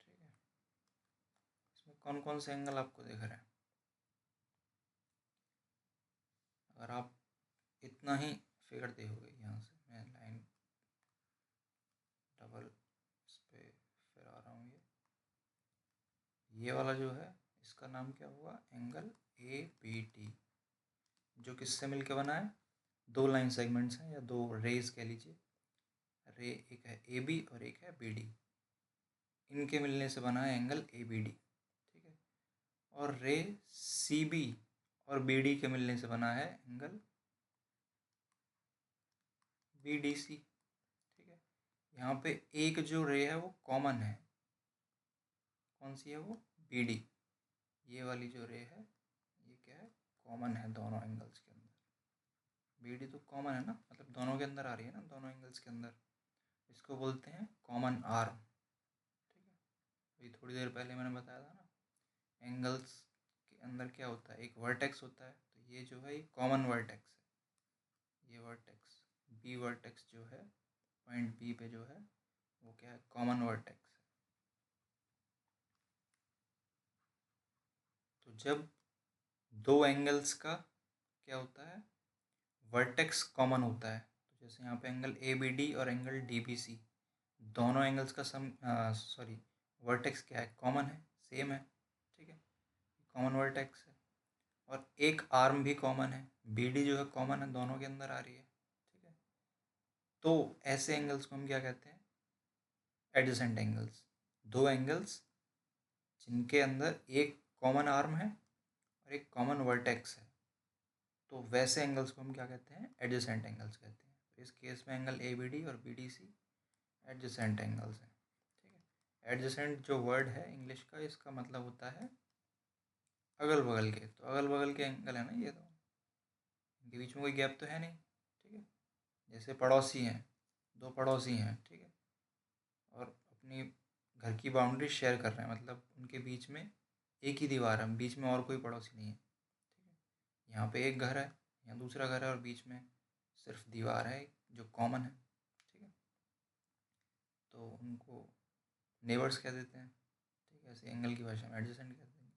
ठीक है, इसमें कौन कौन से एंगल आपको दिख रहे हैं? अगर आप इतना ही फिगर देखोगे, यहाँ से मैं लाइन डबल इस पर फिर आ रहा हूँ, ये वाला जो है इसका नाम क्या हुआ? एंगल ABD, जो किससे मिलके बना है? दो लाइन सेगमेंट्स हैं या दो रेज कह लीजिए। रे एक है AB और एक है BD, इनके मिलने से बना है एंगल ABD। ठीक है, और रे CB और BD के मिलने से बना है एंगल BDC। ठीक है, यहाँ पे एक जो रे है वो कॉमन है। कौन सी है वो? BD। ये वाली जो रे है ये क्या है? कॉमन है दोनों एंगल्स के अंदर। BD तो कॉमन है ना, मतलब दोनों के अंदर आ रही है ना, दोनों एंगल्स के अंदर। इसको बोलते हैं कॉमन आर्म। ठीक है, अभी थोड़ी देर पहले मैंने बताया था ना, एंगल्स के अंदर क्या होता है? एक वर्टेक्स होता है, तो ये जो है ये कॉमन वर्टेक्स है। ये वर्टेक्स B वर्टेक्स जो है, पॉइंट B पे जो है वो क्या है? कॉमन वर्टेक्स है। तो जब दो एंगल्स का क्या होता है? वर्टेक्स कॉमन होता है। तो जैसे यहाँ पे एंगल ABD और एंगल DBC, दोनों एंगल्स का वर्टेक्स क्या है? कॉमन है, सेम है। ठीक है, कॉमन वर्टेक्स है। और एक आर्म भी कॉमन है, BD जो है कॉमन है, दोनों के अंदर आ रही है। ठीक है, तो ऐसे एंगल्स को हम क्या कहते हैं? Adjacent angles. दो एंगल्स जिनके अंदर एक कॉमन आर्म है और एक कॉमन वर्टेक्स है, तो वैसे एंगल्स को हम क्या कहते हैं? एडजेसेंट एंगल्स कहते हैं। तो इस केस में एंगल ABD और BDC एडजेसेंट एंगल्स हैं। ठीक है, एडजेसेंट जो वर्ड है इंग्लिश का, इसका मतलब होता है अगल बगल के। तो अगल बगल के एंगल है ना ये, तो इनके बीच में कोई गैप तो है नहीं। ठीक है, जैसे पड़ोसी हैं, दो पड़ोसी हैं, ठीक है, और अपनी घर की बाउंड्री शेयर कर रहे हैं, मतलब उनके बीच में एक ही दीवार है, बीच में और कोई पड़ोसी नहीं है। ठीक है, यहाँ पे एक घर है, यहाँ दूसरा घर है, और बीच में सिर्फ दीवार है जो कॉमन है। ठीक है, तो उनको नेबर्स कह देते हैं। ठीक है, ऐसे एंगल की भाषा में एडजेसेंट कहते हैं,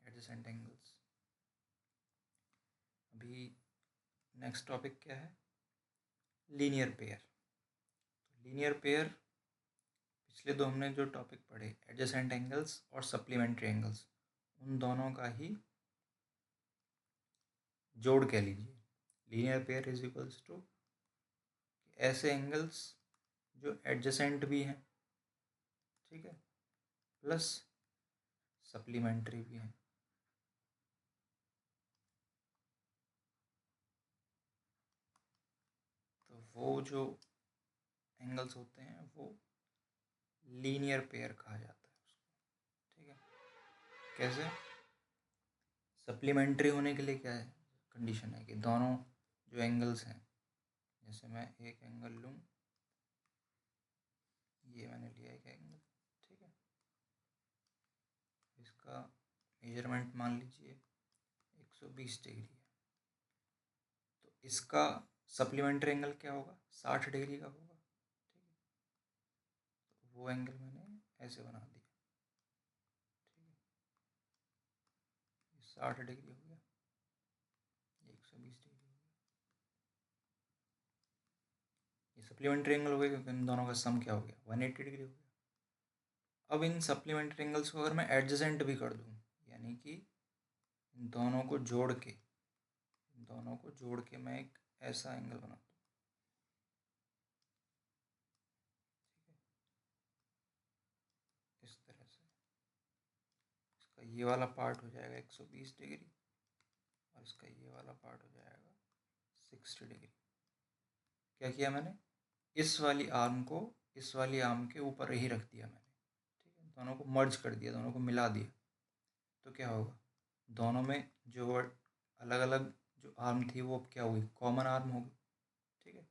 एडजेसेंट एंगल्स। अभी नेक्स्ट टॉपिक क्या है? Linear pair. लीनियर पेयर, पिछले दो हमने जो टॉपिक पढ़े, एडजेसेंट एंगल्स और सप्लीमेंट्री एंगल्स, उन दोनों का ही जोड़ कह लीजिए। Linear pair is equals to ऐसे एंगल्स जो एडजेसेंट भी हैं, ठीक है, प्लस सप्लीमेंट्री भी हैं। तो वो जो एंगल्स होते हैं वो लीनियर पेयर कहा जाता है उसको। ठीक है, कैसे? सप्लीमेंट्री होने के लिए क्या है कंडीशन है? कि दोनों जो एंगल्स हैं, जैसे मैं एक एंगल लूँ, ये मैंने लिया एक एंगल, ठीक है, इसका मेजरमेंट मान लीजिए 120 डिग्री है, तो इसका सप्लीमेंट्री एंगल क्या होगा? 60 डिग्री का होगा। ठीक है, तो वो एंगल मैंने ऐसे बना दिया। ठीक है, 60 डिग्री हो गया, 120 डिग्री हो गया। सप्लीमेंट्री एंगल हो गए क्योंकि इन दोनों का सम क्या हो गया 180 डिग्री हो गया। अब इन सप्लीमेंट्री एंगल्स को अगर मैं एडजेसेंट भी कर दूँ, यानी कि इन दोनों को जोड़ के मैं एक ऐसा एंगल बना दूँ, इस तरह से इसका ये वाला पार्ट हो जाएगा 120 डिग्री और इसका ये वाला पार्ट हो जाएगा 60 डिग्री। क्या किया मैंने, इस वाली आर्म को इस वाली आर्म के ऊपर ही रख दिया मैंने, ठीक है, दोनों को मर्ज कर दिया, दोनों को मिला दिया। तो क्या होगा, दोनों में जो अलग अलग जो आर्म थी वो क्या हुई, कॉमन आर्म होगी, ठीक है,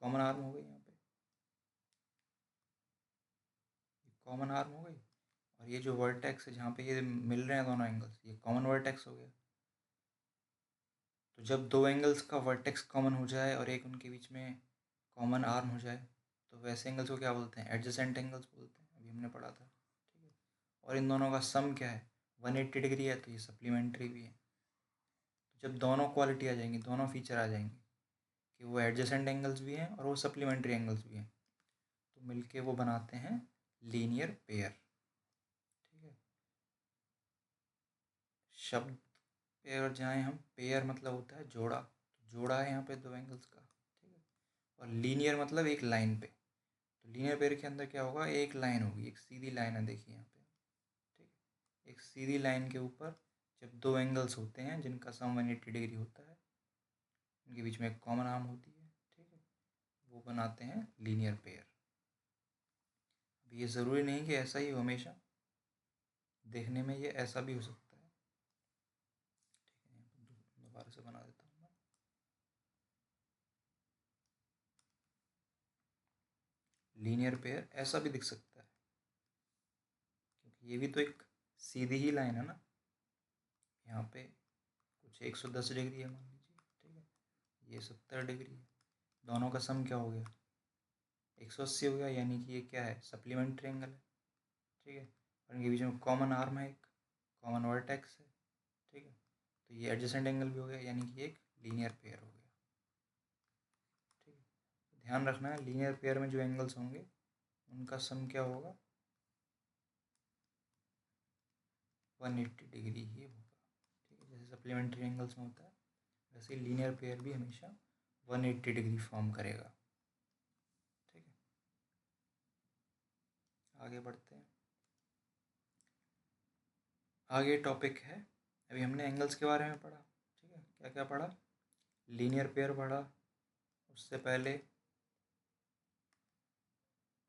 कॉमन आर्म हो गई, यहाँ पे कॉमन आर्म हो गई। और ये जो वर्टेक्स है जहाँ पे ये मिल रहे हैं दोनों एंगल्स, ये कॉमन वर्टेक्स हो गया। तो जब दो एंगल्स का वर्टेक्स कॉमन हो जाए और एक उनके बीच में कॉमन आर्म हो जाए तो वैसे एंगल्स को क्या बोलते हैं, एडजेसेंट एंगल्स बोलते हैं, अभी हमने पढ़ा था, ठीक है। और इन दोनों का सम क्या है, 180 डिग्री है, तो ये सप्लीमेंट्री भी है। तो जब दोनों क्वालिटी आ जाएंगी, दोनों फीचर आ जाएंगे कि वो एडजेसेंट एंगल्स भी हैं और वो सप्लीमेंट्री एंगल्स भी हैं, तो मिलके वो बनाते हैं लीनियर पेयर, ठीक है। शब्द पे अगर जाएँ हम, पेयर मतलब होता है जोड़ा, तो जोड़ा है यहाँ पे दो एंगल्स का, ठीक है। और लीनियर मतलब एक लाइन पे, तो लीनियर पेयर के अंदर क्या होगा, एक लाइन होगी, एक सीधी लाइन है, देखिए यहाँ पे, ठीक है। एक सीधी लाइन के ऊपर जब दो एंगल्स होते हैं जिनका सम 180 डिग्री होता है, उनके बीच में एक कॉमन आर्म होती है, ठीक है, वो बनाते हैं लीनियर पेयर। अब ये ज़रूरी नहीं कि ऐसा ही हो हमेशा, देखने में ये ऐसा भी हो सकता है, ठीक है। दोबारा से बना देता हूँ मैं, लीनियर पेयर ऐसा भी दिख सकता है क्योंकि ये भी तो एक सीधी ही लाइन है ना, यहाँ पे कुछ 110 डिग्री है मान लीजिए, ठीक है, ये 70 डिग्री है, दोनों का सम क्या हो गया 180 हो गया, यानी कि ये क्या है, सप्लीमेंट्री एंगल है, ठीक है। और इनके बीच में कॉमन आर्म है, एक कॉमन वर्टेक्स है, ठीक है। तो ये एडजेसेंट एंगल भी हो गया, यानी कि एक लीनियर पेयर हो गया, ठीक है। तो ध्यान रखना है लीनियर पेयर में जो एंगल्स होंगे उनका सम क्या होगा 180 डिग्री ही होगा, ठीक है। जैसे सप्लीमेंट्री एंगल्स में होता है वैसे लीनियर पेयर भी हमेशा 180 डिग्री फॉर्म करेगा, ठीक है। आगे बढ़ते हैं, आगे टॉपिक है, अभी हमने एंगल्स के बारे में पढ़ा, ठीक है, क्या क्या पढ़ा, लीनियर पेयर पढ़ा, उससे पहले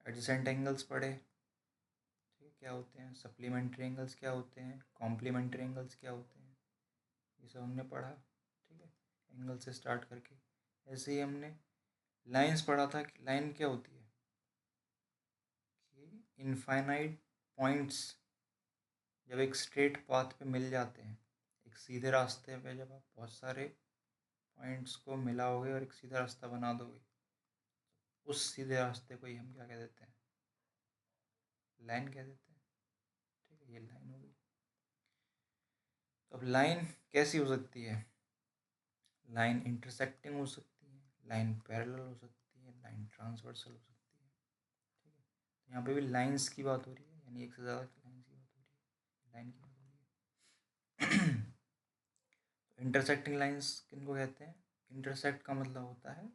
एडजेसेंट एंगल्स पढ़े, ठीक है, क्या होते हैं, सप्लीमेंट्री एंगल्स क्या होते हैं, कॉम्प्लीमेंट्री एंगल्स क्या होते हैं, ये सब हमने पढ़ा, ठीक है, एंगल से स्टार्ट करके। ऐसे ही हमने लाइंस पढ़ा था कि लाइन क्या होती है, कि इनफाइनाइट पॉइंट्स जब एक स्ट्रेट पाथ पे मिल जाते हैं, एक सीधे रास्ते पे जब आप बहुत सारे पॉइंट्स को मिलाओगे और एक सीधा रास्ता बना दोगे, उस सीधे रास्ते को ही हम क्या कह देते हैं, लाइन कह देते हैं, ठीक है, ये लाइन हो गई। तो अब लाइन कैसी हो सकती है, लाइन इंटरसेक्टिंग हो सकती है, लाइन पैरेलल हो सकती है, लाइन ट्रांसवर्सल हो सकती है, ठीक है। तो यहाँ पे भी लाइंस की बात हो रही है, यानी एक से ज़्यादा लाइन्स की बात हो रही है, लाइन की बात हो रही है। इंटरसेक्टिंग लाइंस किनको कहते हैं, इंटरसेक्ट का मतलब होता है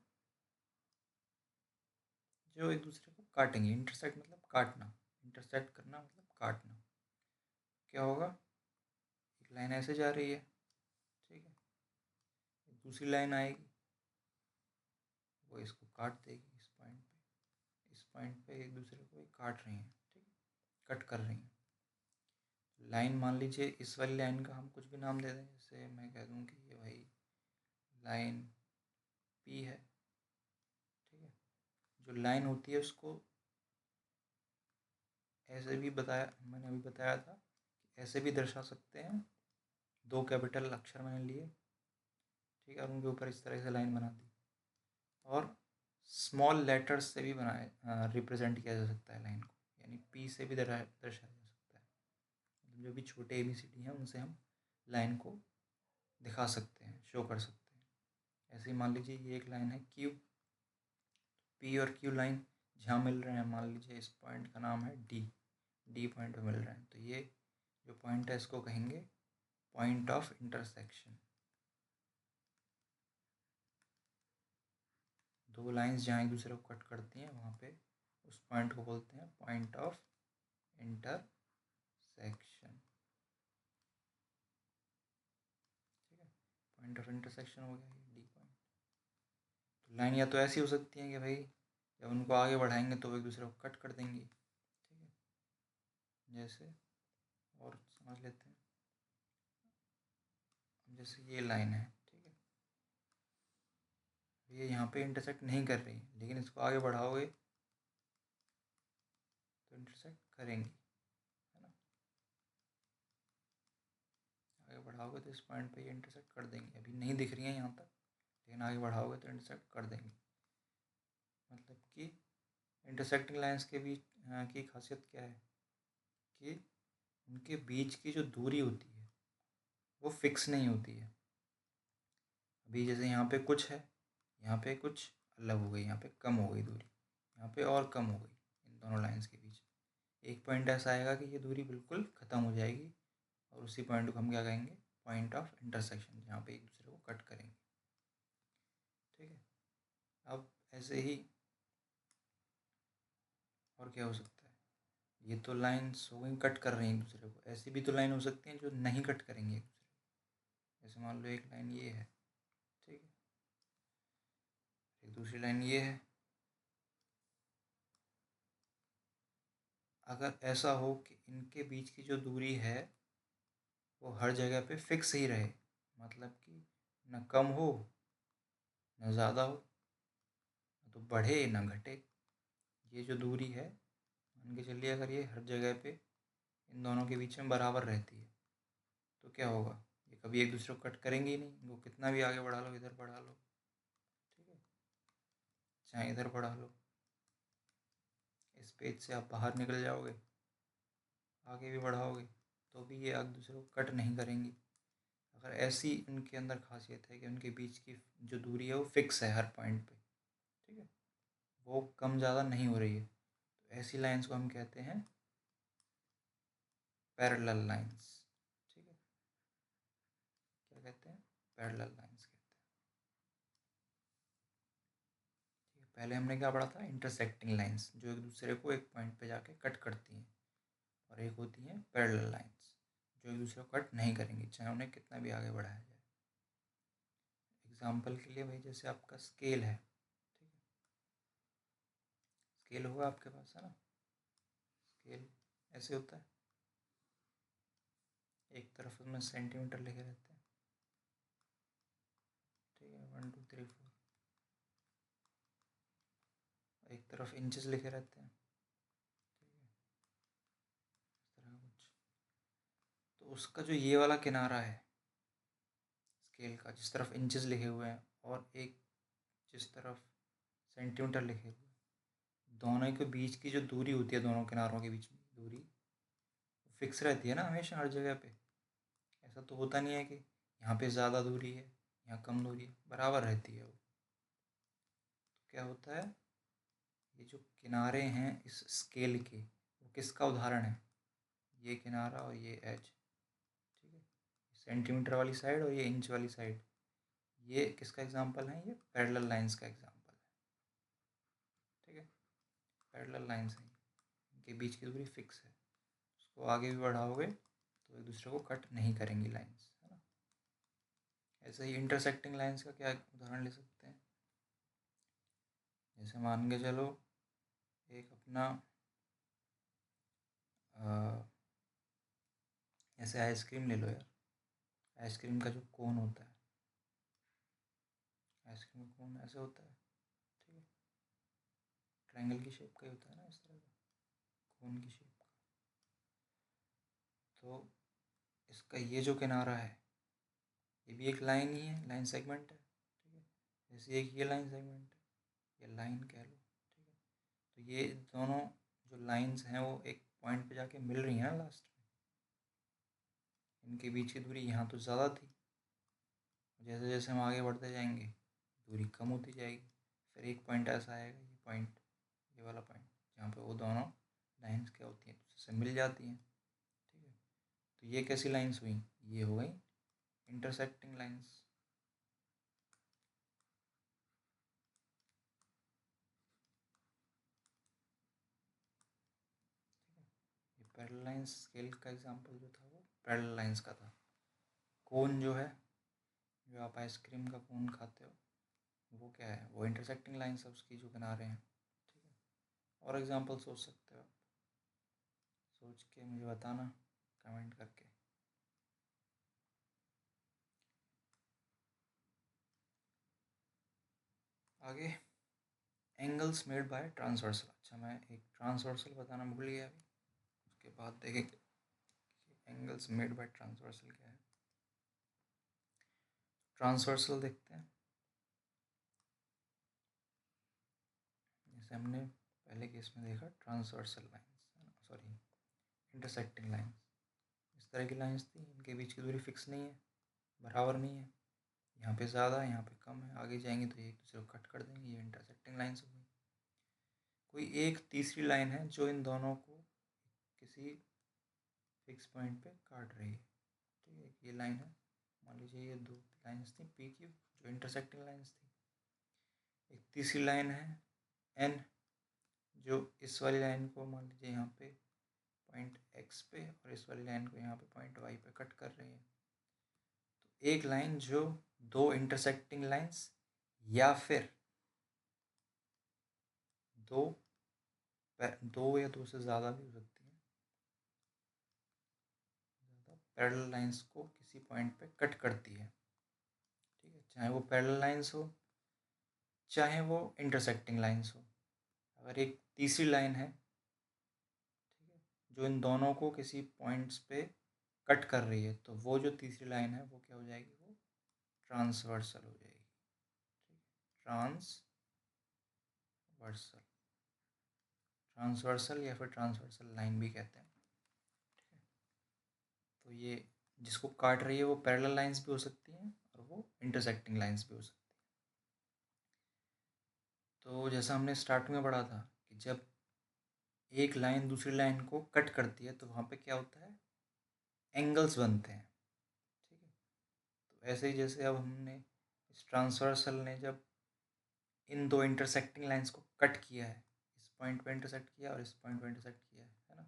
जो एक दूसरे को काटेंगे, इंटरसेक्ट मतलब काटना, इंटरसेक्ट करना मतलब काटना। क्या होगा, एक लाइन ऐसे जा रही है, ठीक है, एक दूसरी लाइन आएगी वो इसको काट देगी, इस पॉइंट पे एक दूसरे को काट रही हैं, ठीक है, कट कर रही हैं। लाइन मान लीजिए इस वाली लाइन का हम कुछ भी नाम दे दें, जैसे मैं कह दूँ कि ये भाई लाइन पी है, ठीक है। जो लाइन होती है उसको ऐसे भी बताया, मैंने अभी बताया था कि ऐसे भी दर्शा सकते हैं, दो कैपिटल अक्षर मैंने लिए, ठीक है, और उनके ऊपर इस तरह से लाइन बना दी, और स्मॉल लेटर्स से भी बनाया रिप्रेजेंट किया जा सकता है लाइन को, यानी पी से भी दर्शाया जा सकता है, मतलब जो भी छोटे ABCD हैं उनसे हम लाइन को दिखा सकते हैं, शो कर सकते हैं। ऐसे ही मान लीजिए ये एक लाइन है क्यू, पी और क्यू लाइन जहाँ मिल रहे हैं, मान लीजिए इस पॉइंट का नाम है डी पॉइंट पे मिल रहे हैं, तो ये जो पॉइंट है इसको कहेंगे पॉइंट ऑफ इंटरसेक्शन। दो लाइंस जहाँ एक दूसरे को कट करती हैं वहाँ पे उस पॉइंट को बोलते हैं पॉइंट ऑफ इंटरसेक्शन। ठीक है, पॉइंट ऑफ इंटरसेक्शन हो गया ये डी पॉइंट। तो लाइन या तो ऐसी हो सकती है कि भाई जब उनको आगे बढ़ाएंगे तो वो एक दूसरे को कट कर देंगी। ठीक है, जैसे और समझ लेते हैं, जैसे ये लाइन है, ठीक है, ये यहाँ पे इंटरसेक्ट नहीं कर रही, लेकिन इसको आगे बढ़ाओगे तो इंटरसेक्ट करेंगी, है ना। आगे बढ़ाओगे तो इस पॉइंट पे ये इंटरसेक्ट कर देंगी। अभी नहीं दिख रही है यहाँ तक, लेकिन आगे बढ़ाओगे तो इंटरसेक्ट कर देंगी। मतलब कि इंटरसेक्टिंग लाइंस के बीच की खासियत क्या है कि उनके बीच की जो दूरी होती है वो फिक्स नहीं होती है। अभी जैसे यहाँ पे कुछ है, यहाँ पे कुछ अलग हो गई, यहाँ पे कम हो गई दूरी, यहाँ पे और कम हो गई, इन दोनों लाइंस के बीच एक पॉइंट ऐसा आएगा कि ये दूरी बिल्कुल ख़त्म हो जाएगी और उसी पॉइंट को हम क्या कहेंगे, पॉइंट ऑफ इंटरसेक्शन, जहाँ पे एक दूसरे को कट करेंगे। ठीक है, अब ऐसे ही और क्या हो सकता है, ये तो लाइन्स हो गई कट कर रही हैं एक दूसरे को, ऐसी भी तो लाइन हो सकती हैं जो नहीं कट करेंगे एक दूसरे को। जैसे मान लो एक लाइन ये है, ठीक है, एक दूसरी लाइन ये है। अगर ऐसा हो कि इनके बीच की जो दूरी है वो हर जगह पे फिक्स ही रहे, मतलब कि न कम हो न ज़्यादा हो, न तो बढ़े न घटे, ये जो दूरी है मान के चलिए अगर ये हर जगह पे इन दोनों के बीच में बराबर रहती है तो क्या होगा, ये कभी एक दूसरे को कट करेंगे ही नहीं। इनको कितना भी आगे बढ़ा लो, इधर बढ़ा लो, ठीक है, चाहे इधर बढ़ा लो, इस पेज से आप बाहर निकल जाओगे, आगे भी बढ़ाओगे तो भी ये एक दूसरे को कट नहीं करेंगी। अगर ऐसी उनके अंदर खासियत है कि उनके बीच की जो दूरी है वो फिक्स है हर पॉइंट पे, ठीक है, वो कम ज़्यादा नहीं हो रही है, तो ऐसी लाइंस को हम कहते हैं पैरेलल लाइंस। ठीक है, क्या कहते हैं, पैरेलल लाइंस कहते हैं। ठीक है, पहले हमने क्या पढ़ा था, इंटरसेक्टिंग लाइंस जो एक दूसरे को एक पॉइंट पे जाके कट करती हैं, और एक होती हैं पैरेलल लाइंस जो एक दूसरे को कट नहीं करेंगी चाहे उन्हें कितना भी आगे बढ़ाया जाए। एग्जाम्पल के लिए भाई जैसे आपका स्केल है, ठीक है, स्केल होगा आपके पास, है ना, स्केल ऐसे होता है, एक तरफ उसमें सेंटीमीटर लिखे रहते हैं, ठीक है, 1 2 3 4, एक तरफ इंचेस लिखे रहते हैं, ठीक है, इस तरह कुछ। तो उसका जो ये वाला किनारा है स्केल का, जिस तरफ इंचेस लिखे हुए हैं और एक जिस तरफ सेंटीमीटर लिखे हुए हैं, दोनों के बीच की जो दूरी होती है, दोनों किनारों के बीच में दूरी फिक्स रहती है ना हमेशा हर जगह पे। ऐसा तो होता नहीं है कि यहाँ पे ज़्यादा दूरी है यहाँ कम दूरी है, बराबर रहती है वो। तो क्या होता है, ये जो किनारे हैं इस स्केल के वो किसका उदाहरण है, ये किनारा और ये एज, ठीक है, सेंटीमीटर वाली साइड और ये इंच वाली साइड, ये किसका एग्जांपल है, ये पैरेलल लाइंस का एग्जांपल है। ठीक है, पैरेलल लाइंस हैं, इनके बीच की दूरी फिक्स है, उसको आगे भी बढ़ाओगे तो एक दूसरे को कट नहीं करेंगी लाइंस, है ना। ऐसे ही इंटरसेक्टिंग लाइंस का क्या उदाहरण ले सकते हैं, जैसे मान के चलो एक अपना ऐसे आइसक्रीम ले लो यार, आइसक्रीम का जो कोन होता है, आइसक्रीम का कोन ऐसे होता है, ठीक है, ट्रायंगल की शेप का ही होता है ना, इस तरह का कोन की शेप का। तो इसका ये जो किनारा है ये भी एक लाइन ही है, लाइन सेगमेंट है, ठीक है, जैसे एक ये लाइन सेगमेंट है, ये लाइन कह लो, ठीक है। तो ये दोनों जो लाइंस हैं वो एक पॉइंट पे जाके मिल रही हैं ना लास्ट में, इनके बीच की दूरी यहाँ तो ज़्यादा थी, जैसे जैसे हम आगे बढ़ते जाएंगे दूरी कम होती जाएगी, फिर एक पॉइंट ऐसा आएगा ये पॉइंट, ये वाला पॉइंट जहाँ पे वो दोनों लाइंस क्या होती हैं, दूसरे से मिल जाती हैं। ठीक है, तो ये कैसी लाइंस हुई, ये हो गई इंटरसेक्टिंग लाइंस। ये पैरेलल लाइंस स्केल का एग्जांपल जो था वो पैरेलल लाइंस का था। कोन जो है, जो आप आइसक्रीम का कोन खाते हो, वो क्या है, वो इंटरसेक्टिंग लाइंस है उसकी जो बना रहे हैं। ठीक है, और एग्जांपल सोच सकते हो आप, सोच के मुझे बताना कमेंट करके। आगे एंगल्स मेड बाय ट्रांसवर्सल। अच्छा, मैं एक ट्रांसवर्सल बताना भूल गया अभी, उसके बाद देखेंगे एंगल्स मेड बाय ट्रांसवर्सल क्या है। ट्रांसवर्सल देखते हैं, जैसे हमने पहले केस में देखा transversal lines, sorry intersecting lines, इस तरह की लाइंस थी, इनके बीच की दूरी फिक्स नहीं है, बराबर नहीं है, यहाँ पे ज़्यादा है यहाँ पे कम है, आगे जाएंगे तो एक दूसरे को कट कर देंगे, ये इंटरसेक्टिंग लाइंस हो गई। कोई एक तीसरी लाइन है जो इन दोनों को किसी फिक्स पॉइंट पे काट रही है। ठीक है, ये लाइन है, मान लीजिए ये दो लाइंस थी पी क्यू जो इंटरसेक्टिंग लाइंस थी। एक तीसरी लाइन है एन जो इस वाली लाइन को मान लीजिए यहाँ पे पॉइंट एक्स पे और इस वाली लाइन को यहाँ पे पॉइंट वाई पे कट कर रही है। तो एक लाइन जो दो इंटरसेक्टिंग लाइंस या फिर दो या दो से ज़्यादा भी हो सकती है, पैरेलल लाइंस को किसी पॉइंट पे कट करती है। ठीक है, चाहे वो पैरेलल लाइंस हो चाहे वो इंटरसेक्टिंग लाइंस हो। अगर एक तीसरी लाइन है, ठीक है, जो इन दोनों को किसी पॉइंट्स पे कट कर रही है, तो वो जो तीसरी लाइन है वो क्या हो जाएगी, वो ट्रांसवर्सल हो जाएगी। ठीक है, ट्रांसवर्सल या फिर ट्रांसवर्सल लाइन भी कहते हैं। ठीक है, तो ये जिसको काट रही है वो पैरेलल लाइंस भी हो सकती हैं और वो इंटरसेक्टिंग लाइंस भी हो सकती हैं। तो जैसा हमने स्टार्ट में पढ़ा था कि जब एक लाइन दूसरी लाइन को कट करती है तो वहाँ पे क्या होता है, एंगल्स बनते हैं। ठीक है, तो ऐसे ही जैसे अब हमने इस ट्रांसवर्सल ने जब इन दो इंटरसेक्टिंग लाइंस को कट किया है, इस पॉइंट पे इंटरसेक्ट किया और इस पॉइंट पे इंटरसेक्ट किया है ना,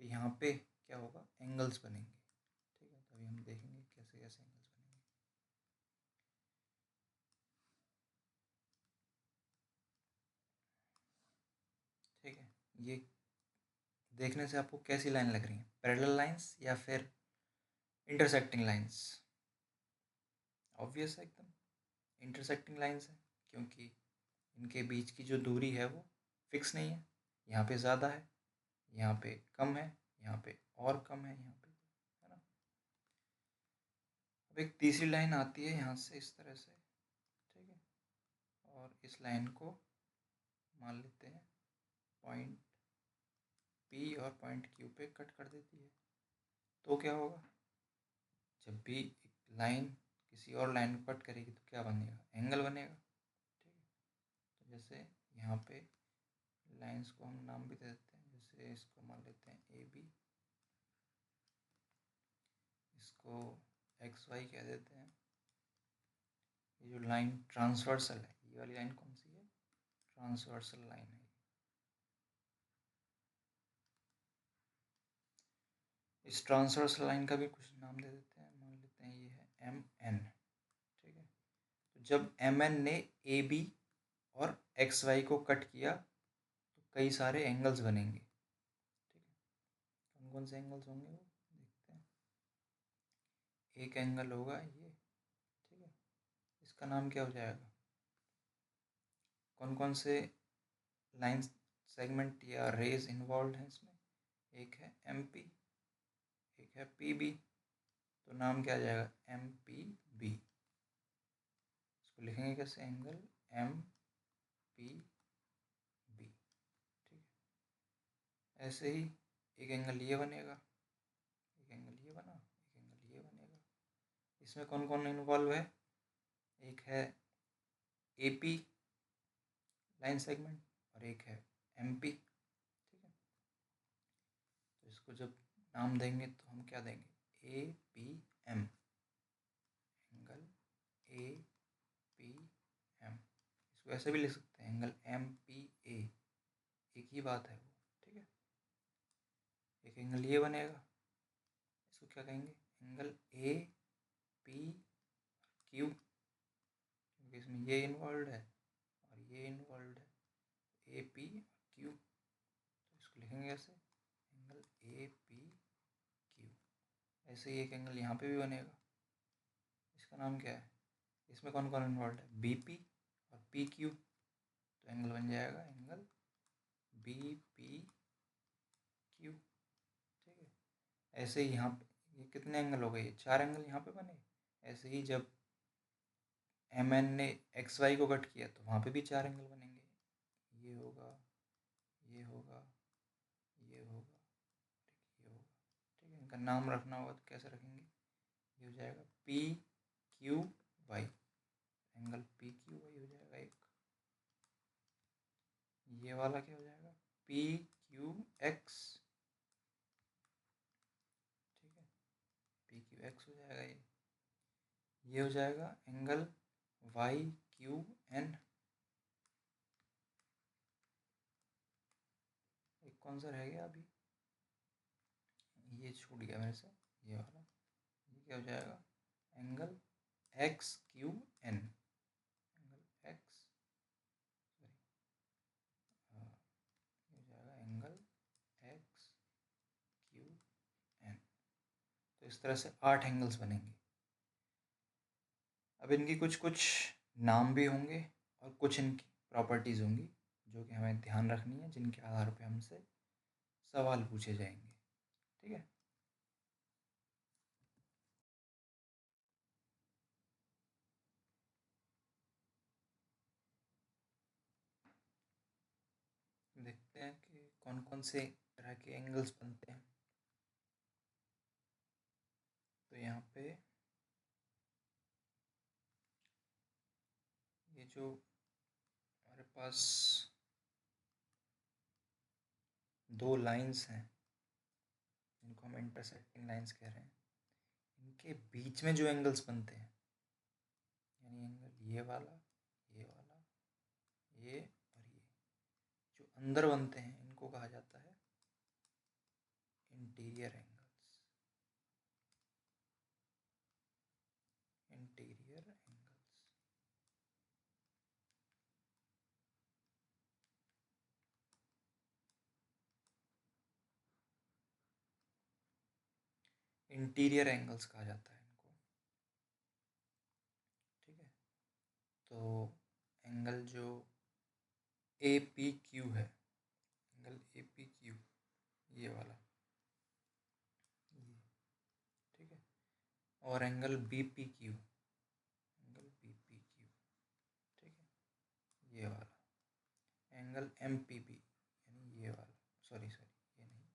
तो यहाँ पे क्या होगा, एंगल्स बनेंगे। ठीक है, तो अभी हम देखेंगे कैसे कैसे एंगल्स बनेंगे। ठीक है, ये देखने से आपको कैसी लाइन लग रही है, पैरेलल लाइंस या फिर इंटरसेक्टिंग लाइंस? ऑब्वियस है एकदम, इंटरसेक्टिंग लाइंस है, क्योंकि इनके बीच की जो दूरी है वो फिक्स नहीं है, यहाँ पे ज़्यादा है, यहाँ पे कम है, यहाँ पे और कम है, यहाँ पे, है ना। अब एक तीसरी लाइन आती है यहाँ से इस तरह से, ठीक है, और इस लाइन को मान लेते हैं पॉइंट पी और पॉइंट क्यू पे कट कर देती है। तो क्या होगा, जब भी एक लाइन किसी और लाइन को कट करेगी तो क्या बनेगा, एंगल बनेगा। ठीक है, तो जैसे यहाँ पे लाइंस को हम नाम भी दे देते हैं, जैसे इसको मान लेते हैं ए बी, इसको एक्स वाई कह देते हैं। ये जो लाइन ट्रांसवर्सल है, ये वाली लाइन कौन सी है, ट्रांसवर्सल लाइन है। इस ट्रांसवर्सल लाइन का भी कुछ नाम दे देते हैं, मान लेते हैं ये है एम एन। ठीक है, तो जब एम एन ने ए बी और एक्स वाई को कट किया तो कई सारे एंगल्स बनेंगे। ठीक है, कौन कौन से एंगल्स होंगे वो देखते हैं। एक एंगल होगा ये, ठीक है, इसका नाम क्या हो जाएगा, कौन कौन से लाइन सेगमेंट या रेज इन्वॉल्व हैं इसमें, एक है एम पी, एक है पी बी, तो नाम क्या आ जाएगा, एम पी बी। इसको लिखेंगे कैसे, एंगल एम पी बी। ठीक है, ऐसे ही एक एंगल ये बनेगा, एक एंगल ये बना, एक एंगल ये बनेगा। इसमें कौन कौन इन्वॉल्व है, एक है ए पी लाइन सेगमेंट और एक है MP, ठीक है। तो इसको जब नाम देंगे तो हम क्या देंगे, APM, एंगल APM। इसको ऐसे भी लिख सकते हैं, एंगल MPA, एक ही बात है वो, ठीक है। एक एंगल ये बनेगा, इसको क्या कहेंगे, एंगल APQ, क्योंकि इसमें ये इन्वॉल्व है और ये इन्वॉल्व है, APQ। तो इसको लिखेंगे ऐसे, एंगल APQ। ऐसे ही एक एंगल यहाँ पे भी बनेगा, इसका नाम क्या है, इसमें कौन कौन इन्वॉल्व है, BP और PQ। तो एंगल बन जाएगा एंगल BPQ, ठीक है। ऐसे ही यहाँ पे ये कितने एंगल हो गए, 4 एंगल यहाँ पे बने। ऐसे ही जब MN ने XY को कट किया तो वहाँ पे भी 4 एंगल बनेंगे, ये होगा, ये होगा, ये होगा, ये होगा, ठीक है। इनका नाम रखना होगा तो कैसे रखेंगे, ये हो जाएगा PQY, एंगल PQY हो जाएगा एक। ये वाला क्या हो जाएगा, PQX, ठीक है, PQX हो जाएगा ये हो जाएगा एंगल YQN। एक कौन सा रह गया अभी, ये छूट गया मेरे से, ये वाला, ये क्या हो जाएगा, angle XQN, angle X, sorry, ये हो जाएगा एंगल XQN। तो इस तरह से 8 एंगल्स बनेंगे। अब इनकी कुछ कुछ नाम भी होंगे और कुछ इनकी प्रॉपर्टीज़ होंगी जो कि हमें ध्यान रखनी है, जिनके आधार पे हमसे सवाल पूछे जाएंगे, ठीक है। देखते हैं कि कौन कौन से तरह के एंगल्स बनते हैं। तो यहाँ पे ये जो हमारे पास 2 लाइंस हैं जिनको हम इंटरसेक्टिंग लाइंस कह रहे हैं, इनके बीच में जो एंगल्स बनते हैं, यानी एंगल ये वाला, ये वाला, ये और ये जो अंदर बनते हैं, इनको कहा जाता है interior angles, interior angles. Interior angles कहा जाता है इनको, ठीक है। तो एंगल जो APQ है, एंगल APQ ये वाला, ये, ठीक है। और एंगल BPQ, एंगल BPQ, ठीक है, ये वाला। एंगल MPB यानी ये वाला, सॉरी सॉरी ये नहीं,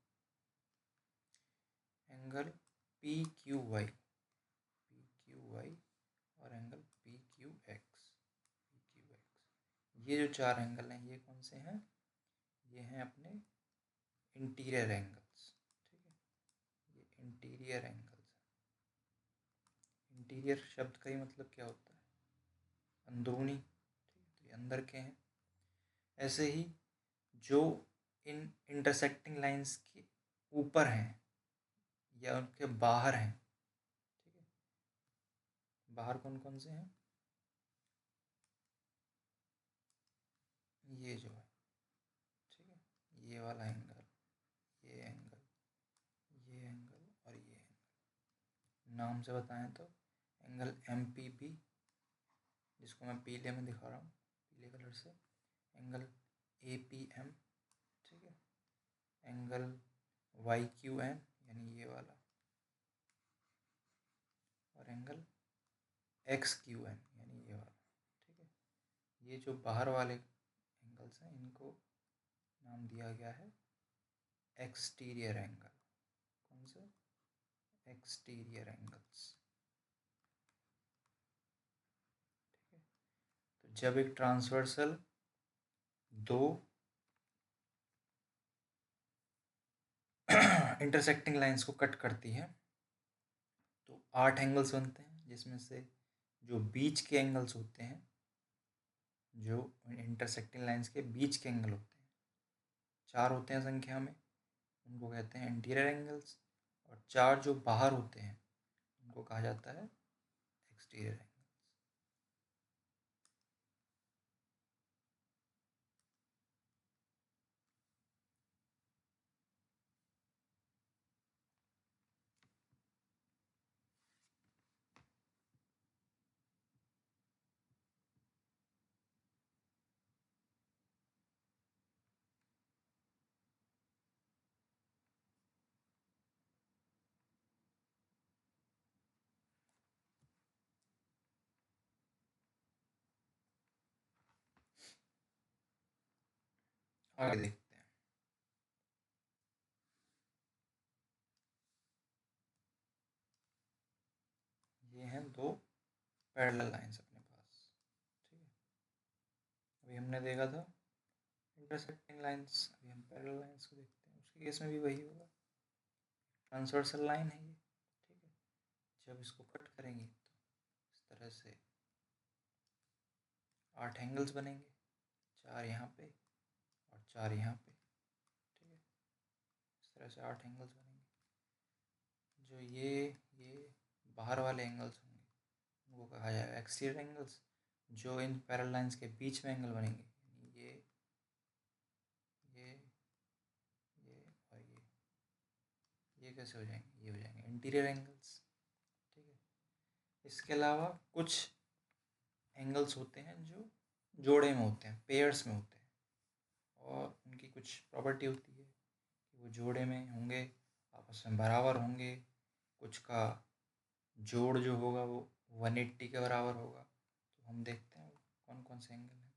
एंगल PQY, PQY और एंगल PQX, PQX। ये जो 4 एंगल हैं, ये कौन से हैं, ये हैं अपने इंटीरियर एंगल्स, ठीक है। ये इंटीरियर एंगल्स हैं। इंटीरियर शब्द का ही मतलब क्या होता है, अंदरूनी, ठीक है। तो ये अंदर के हैं। ऐसे ही जो इन इंटरसेक्टिंग लाइंस के ऊपर हैं या उनके बाहर हैं, ठीक है। बाहर कौन कौन से हैं, ये जो है, ठीक है, ये वाला एंगल, ये एंगल, ये एंगल और ये एंगल। नाम से बताएं तो एंगल MPB, जिसको मैं पीले में दिखा रहा हूँ, पीले कलर से, एंगल APM, ठीक है, एंगल YQN यानी ये वाला, और एंगल XQN यानी ये वाला, ठीक है। ये जो बाहर वाले एंगल्स हैं, इनको नाम दिया गया है एक्सटीरियर एंगल। कौन से, एक्सटीरियर एंगल्स, ठीक है। तो जब एक ट्रांसवर्सल दो इंटरसेक्टिंग लाइंस को कट करती है तो 8 एंगल्स बनते हैं, जिसमें से जो बीच के एंगल्स होते हैं, जो इंटरसेक्टिंग लाइंस के बीच के एंगल होते हैं, 4 होते हैं संख्या में, उनको कहते हैं इंटीरियर एंगल्स। और 4 जो बाहर होते हैं उनको कहा जाता है एक्सटीरियर एंगल। आगे देखते हैं। ये हैं दो पैरेलल लाइंस अपने पास, ठीक है। अभी हमने देखा था इंटरसेक्टिंग लाइंस, अभी हम पैरेलल लाइंस को देखते हैं। उसके केस में भी वही होगा, ट्रांसवर्सल लाइन है ये, ठीक है। जब इसको कट करेंगे तो इस तरह से 8 एंगल्स बनेंगे, 4 यहाँ पे और 4 यहाँ पे, ठीक है। इस तरह से 8 एंगल्स बनेंगे। जो ये बाहर वाले एंगल्स होंगे उनको कहा जाएगा एक्सटीरियर एंगल्स। जो इन पैरेलल लाइंस के बीच में एंगल बनेंगे, ये ये और ये कैसे हो जाएंगे, ये हो जाएंगे इंटीरियर एंगल्स, ठीक है। इसके अलावा कुछ एंगल्स होते हैं जो जोड़े में होते हैं, पेयर्स में होते हैं, और उनकी कुछ प्रॉपर्टी होती है कि वो जोड़े में होंगे, आपस में बराबर होंगे, कुछ का जोड़ जो होगा वो 180 के बराबर होगा। तो हम देखते हैं कौन कौन से एंगल हैं।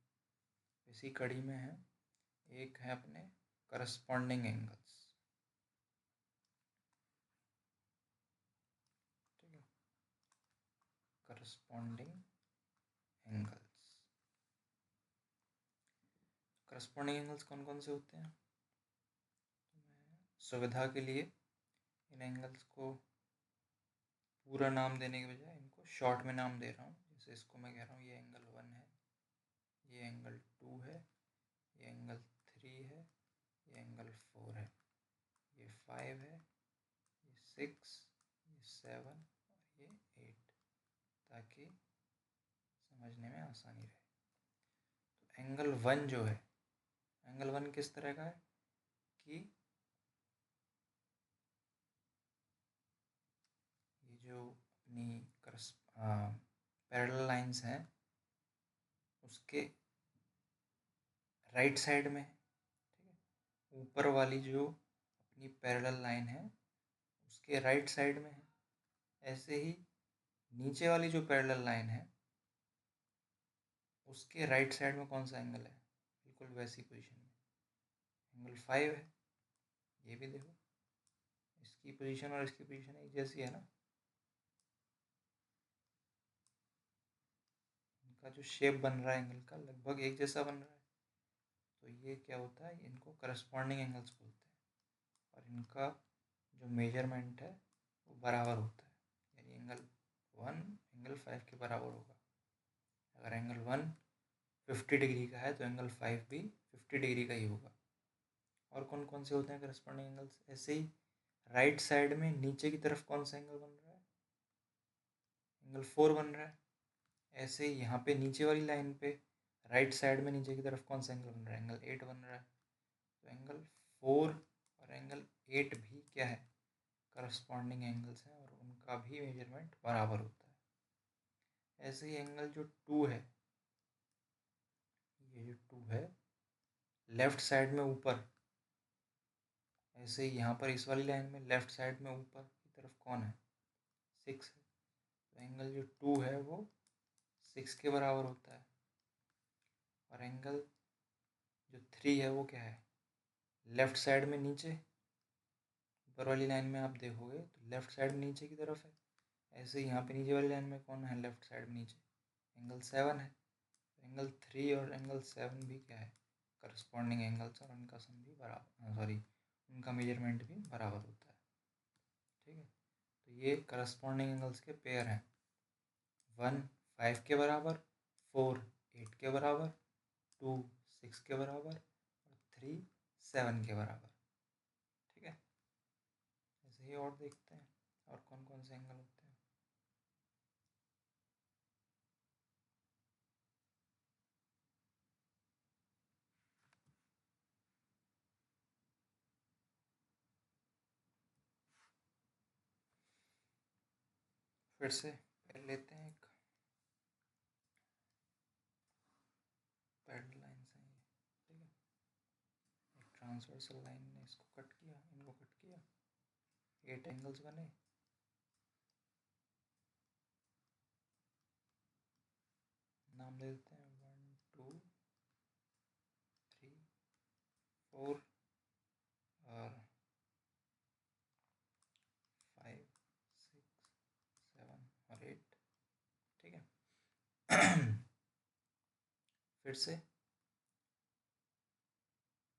इसी कड़ी में है, एक है अपने करस्पॉन्डिंग एंगल्स, ठीक है। करस्पॉन्डिंग एंगल्स, करस्पॉन्डिंग एंगल्स कौन कौन से होते हैं, तो मैं सुविधा के लिए इन एंगल्स को पूरा नाम देने के बजाय इनको शॉर्ट में नाम दे रहा हूँ। जैसे इसको मैं कह रहा हूँ ये एंगल 1 है, ये एंगल 2 है, ये एंगल 3 है, ये एंगल 4 है, ये 5 है, ये 6, ये 7 और ये 8, ताकि समझने में आसानी रहे। तो एंगल 1 जो है, एंगल 1 किस तरह का है कि ये जो अपनी पैरेलल लाइंस हैं उसके राइट साइड में है, ठीक है। ऊपर वाली जो अपनी पैरेलल लाइन है उसके राइट साइड में है। ऐसे ही नीचे वाली जो पैरेलल लाइन है उसके राइट साइड में कौन सा एंगल है, बिल्कुल वैसी पोजीशन में एंगल 5 है। ये भी देखो, इसकी पोजीशन और इसकी पोजीशन एक जैसी है ना, इनका जो शेप बन रहा है एंगल का लगभग एक जैसा बन रहा है। तो ये क्या होता है, इनको करस्पॉन्डिंग एंगल्स बोलते हैं, और इनका जो मेजरमेंट है वो बराबर होता है, यानी एंगल 1 एंगल 5 के बराबर होगा। अगर एंगल 1 50 डिग्री का है तो एंगल 5 भी 50 डिग्री का ही होगा। और कौन कौन से होते हैं करस्पॉन्डिंग एंगल्स, ऐसे ही राइट साइड में नीचे की तरफ कौन सा एंगल बन रहा है, एंगल 4 बन रहा है। ऐसे ही यहाँ पे नीचे वाली लाइन पे राइट साइड में नीचे की तरफ कौन सा एंगल बन रहा है, एंगल 8 बन रहा है। तो एंगल 4 और एंगल 8 भी क्या है, करस्पॉन्डिंग एंगल्स हैं, और उनका भी मेजरमेंट बराबर होता है। ऐसे ही एंगल जो 2 है, ये जो 2 है लेफ्ट साइड में ऊपर, ऐसे ही यहाँ पर इस वाली लाइन में लेफ्ट साइड में ऊपर की तरफ कौन है, 6 है। तो एंगल जो 2 है वो 6 के बराबर होता है। और एंगल जो 3 है वो क्या है, लेफ्ट साइड में नीचे, ऊपर वाली लाइन में आप देखोगे तो लेफ्ट साइड में नीचे की तरफ है। ऐसे ही यहाँ पे नीचे वाली लाइन में कौन है लेफ्ट साइड में नीचे, एंगल 7 है। एंगल 3 और एंगल 7 भी क्या है, करस्पॉन्डिंग एंगल्स और उनका सम भी बराबर, उनका मेजरमेंट भी बराबर होता है। ठीक है, तो ये करस्पॉन्डिंग एंगल्स के पेयर हैं। 1 5 के बराबर, 4 8 के बराबर, 2 6 के बराबर और 3 7 के बराबर। ठीक है, ऐसे ही और देखते हैं और कौन कौन से एंगल होते हैं। फिर से पहले लेते हैं एक पैरेलल लाइन से, ठीक है, एक ट्रांसवर्सल लाइन ने इसको कट किया, इनको कट किया, 8 एंगल्स बने। नाम दे देते हैं 1 2 3 4 और 5 6 7 और 8। ठीक है, फिर से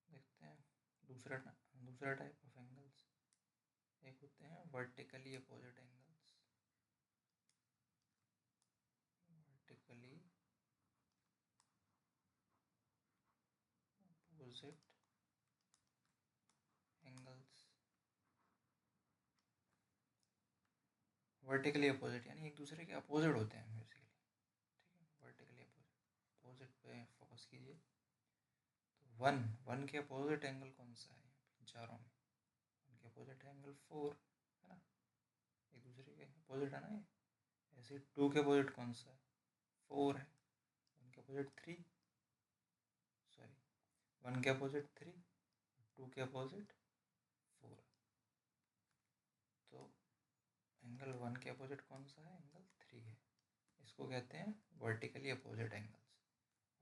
देखते हैं दूसरा टाइप ऑफ एंगल्स। एक होते हैं vertically opposite angles, vertically opposite angles. Vertically opposite यानी एक दूसरे के अपोजिट होते हैं बेसिकली। ठीक है, वर्टिकली अपोजिट पे फोकस कीजिए। तो 1 के अपोजिट एंगल कौन सा है इन चारों में? 1 के अपोजिट एंगल 4 है ना, एक दूसरे के अपोजिट है ना ये। ऐसे 2 के अपोजिट कौन सा है? 4 है। 1 के अपोजिट 3, सॉरी 1 के अपोजिट 3, 2 के अपोजिट 4। तो एंगल 1 के अपोजिट कौन सा है? एंगल 3 है। इसको कहते हैं वर्टिकली अपोजिट एंगल्स,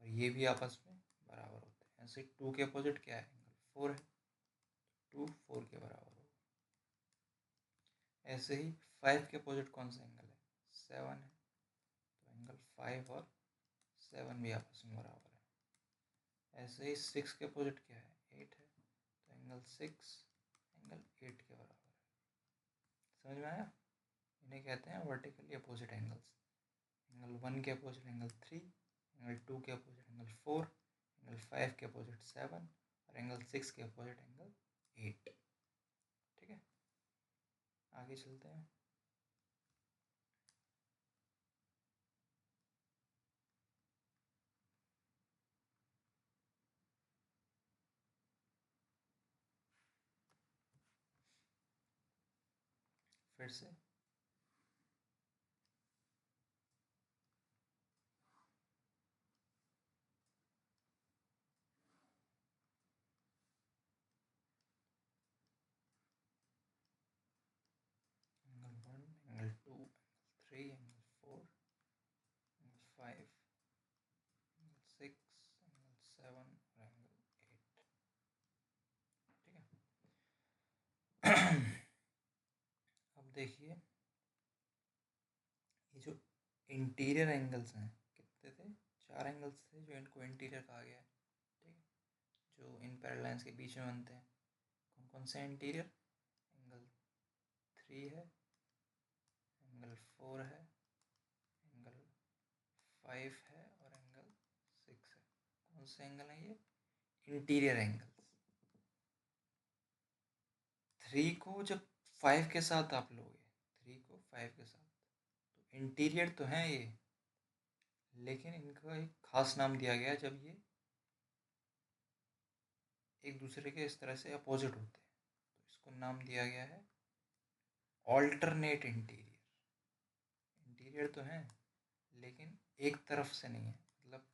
और ये भी आपस में बराबर होते हैं। ऐसे 2 के अपोजिट क्या है? एंगल 4 है, 2 4 के बराबर होगा। ऐसे ही 5 के अपोजिट कौन सा एंगल है? 7 है, तो एंगल 5 और 7 भी आपस में बराबर है। ऐसे ही 6 के अपोजिट क्या है? 8 है, तो एंगल 6 एंगल 8 के बराबर है। समझ में आया? इन्हें कहते हैं वर्टिकली अपोजिट एंगल्स। एंगल 1 के अपोजिट एंगल 3, एंगल 2 के अपोजिट एंगल 4, एंगल 5 के अपोजिट 7 और एंगल 6 के अपोजिट एंगल 8। ठीक है, आगे चलते हैं। फिर से angle 1, angle 2, angle 3, angle 4, angle 5, angle 6, angle 7 और एंगल 8। ठीक है, अब देखिए ये जो इंटीरियर एंगल्स हैं, कितने थे? 4 एंगल्स थे जो इनको इंटीरियर कहा गया है। ठीक है, जो इन पैरेलल लाइंस के बीच में बनते हैं। कौन कौन से इंटीरियर? एंगल 3 है, एंगल 4 है, एंगल 5 है और एंगल 6 है। कौन से एंगल हैं ये? Interior angles. 3 को जब 5 के साथ आप लोगे, 3 को 5 के साथ, तो इंटीरियर तो हैं ये, लेकिन इनका एक खास नाम दिया गया जब ये एक दूसरे के इस तरह से अपोजिट होते हैं, तो इसको नाम दिया गया है ऑल्टरनेट इंटीरियर। इंटीरियर तो हैं लेकिन एक तरफ से नहीं है, मतलब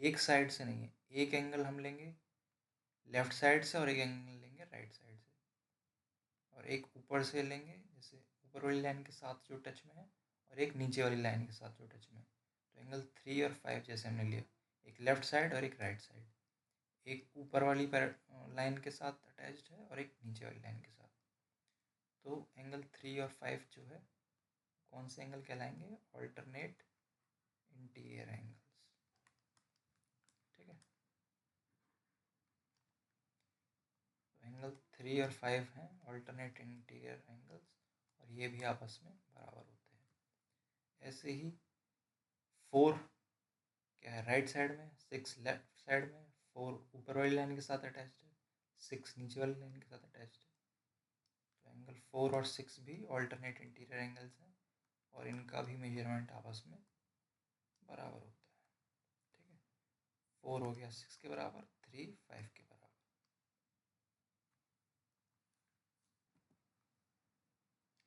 एक साइड से नहीं है। एक एंगल हम लेंगे लेफ्ट साइड से और एक एंगल लेंगे राइट साइड से, और एक ऊपर से लेंगे, जैसे ऊपर वाली लाइन के साथ जो टच में है, और एक नीचे वाली लाइन के साथ जो टच में है। तो एंगल 3 और 5 जैसे हमने लिया, एक लेफ्ट साइड और एक राइट साइड, एक ऊपर वाली लाइन के साथ अटैच्ड है और एक नीचे वाली लाइन के साथ। तो एंगल 3 और 5 जो है कौन से एंगल कहलाएंगे? Alternate interior angles. ठीक है, 3 और 5 हैं ऑल्टरनेट इंटीरियर एंगल्स, और ये भी आपस में बराबर होते हैं। ऐसे ही 4 क्या है राइट साइड में, 6 लेफ्ट साइड में, 4 ऊपर वाली लाइन के साथ अटैच्ड है, 6 नीचे वाली लाइन के साथ अटैच्ड है। तो एंगल 4 और 6 भी ऑल्टरनेट इंटीरियर एंगल्स हैं, और इनका भी मेजरमेंट आपस में बराबर होता है। ठीक है, 4 हो गया 6 के बराबर, 3 5 के बराबर।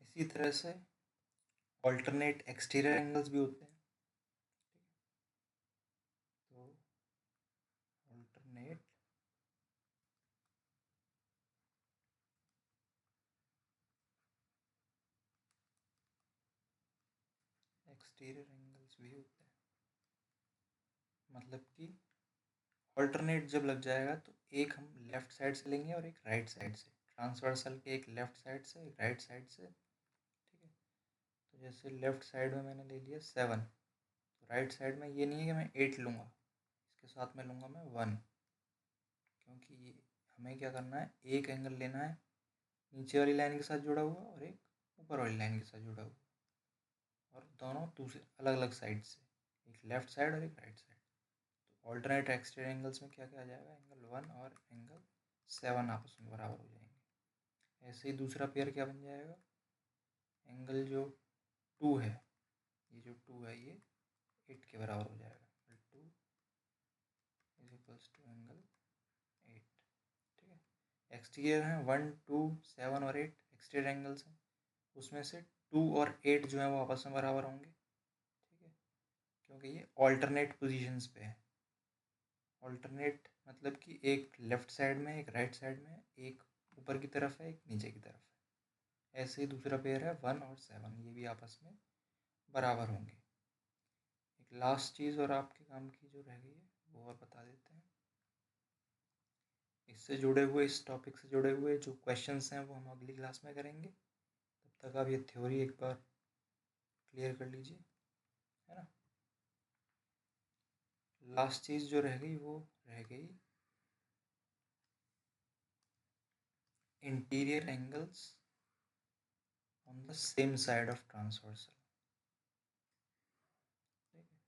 इसी तरह से ऑल्टरनेट एक्सटीरियर एंगल्स भी होते हैं। तो ऑल्टरनेट एक्सटीरियर एंगल्स भी होते हैं, मतलब कि ऑल्टरनेट जब लग जाएगा तो एक हम लेफ्ट साइड से लेंगे और एक राइट साइड से, ट्रांसवर्सल के एक लेफ्ट साइड से एक राइट साइड से। ठीक है, तो जैसे लेफ्ट साइड में मैंने ले लिया 7, तो राइट साइड में ये नहीं है कि मैं 8 लूँगा, इसके साथ में लूँगा मैं 1, क्योंकि ये हमें क्या करना है, एक एंगल लेना है नीचे वाली लाइन के साथ जुड़ा हुआ और एक ऊपर वाली लाइन के साथ जुड़ा हुआ, और दोनों दूसरे अलग अलग साइड से, एक लेफ्ट साइड और एक राइट साइड। तो ऑल्टरनेट एक्सटीरियर एंगल्स में क्या क्या आ जाएगा, एंगल 1 और एंगल 7 आपस में बराबर हो जाएंगे। ऐसे ही दूसरा पेयर क्या बन जाएगा, एंगल जो 2 है, ये जो 2 है ये 8 के बराबर हो जाएगा, 2 इज इक्वल्स टू एंगल 8। ठीक है, एक्सटीरियर हैं 1 2 7 और 8 एक्सटीरियर एंगल्स हैं, उसमें से 2 और 8 जो है वो आपस में बराबर होंगे। ठीक है, क्योंकि ये ऑल्टरनेट पोजीशंस पे है। ऑल्टरनेट मतलब कि एक लेफ्ट साइड में, एक राइट साइड में, एक ऊपर की तरफ है, एक नीचे की तरफ है। ऐसे ही दूसरा पेयर है 1 और 7, ये भी आपस में बराबर होंगे। एक लास्ट चीज़ और आपके काम की जो रह गई है वो और बता देते हैं। इससे जुड़े हुए, इस टॉपिक से जुड़े हुए जो क्वेश्चंस हैं वो हम अगली क्लास में करेंगे। तब तक आप ये थ्योरी एक बार क्लियर कर लीजिए, है ना। लास्ट चीज़ जो रह गई वो रह गई interior angles on the same side of transversal. ठीक है,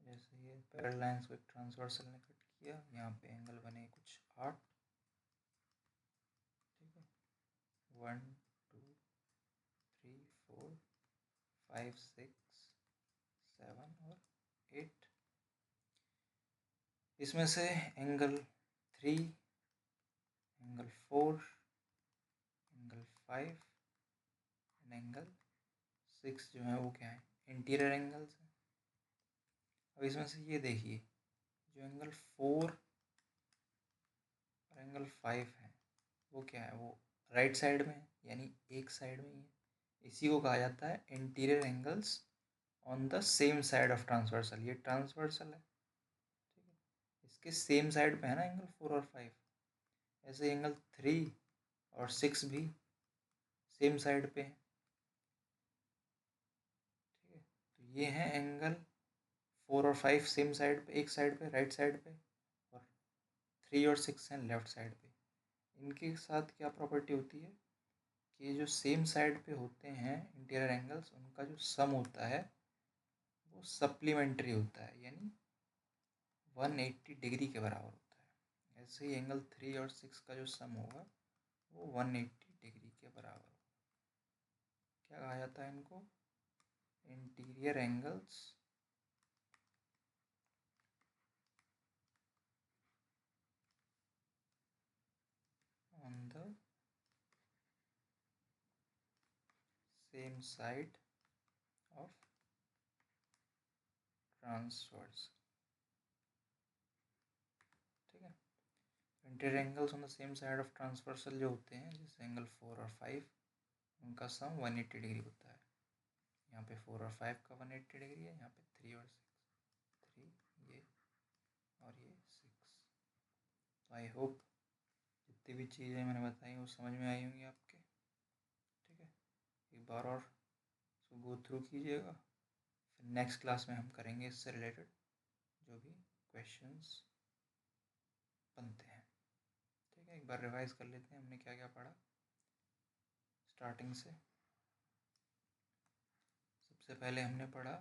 जैसे ये पैरेलल लाइंस को एक ट्रांसवर्सल ने कट किया, यहाँ पे एंगल बने कुछ 8। ठीक है, 1 2 3 4 5 6 7 और 8। इसमें से angle 3, angle 4, angle 5 and angle 6 जो है वो क्या है, इंटीरियर एंगल्स हैं। अब इसमें से ये देखिए, जो एंगल 4 और एंगल 5 है वो क्या है, वो राइट साइड में है, यानी एक साइड में ही है। इसी को कहा जाता है interior angles on the same side of transversal. ये ट्रांसवर्सल है, ठीक है, इसके सेम साइड पे है ना एंगल 4 और 5। ऐसे एंगल 3 और 6 भी सेम साइड पे है। ठीक है, तो ये है एंगल 4 और 5 सेम साइड पे, एक साइड पे राइट साइड पे, और 3 और 6 हैं लेफ्ट साइड पे। इनके साथ क्या प्रॉपर्टी होती है कि ये जो सेम साइड पे होते हैं इंटीरियर एंगल्स, उनका जो सम होता है वो सप्लीमेंट्री होता है, यानी 180 डिग्री के बराबर होता है। ऐसे ही एंगल 3 और 6 का जो सम होगा वो 180 डिग्री के बराबर होगा। क्या कहा जाता है इनको, interior angles on the same side of transverse. ठीक है, interior angles on the same side of transversal जो होते हैं, जैसे एंगल 4 और 5, उनका सम 180 डिग्री होता है। यहाँ पे 4 और 5 का 180 डिग्री है, यहाँ पे 3 और 6, 3 ये और ये 6। तो आई होप जितनी भी चीज़ें मैंने बताई वो समझ में आई होंगी आपके। ठीक है, एक बार और इसको गो थ्रू कीजिएगा, फिर नेक्स्ट क्लास में हम करेंगे इससे रिलेटेड जो भी क्वेश्चंस बनते हैं। ठीक है, एक बार रिवाइज कर लेते हैं हमने क्या क्या पढ़ा स्टार्टिंग से। सबसे पहले हमने पढ़ा,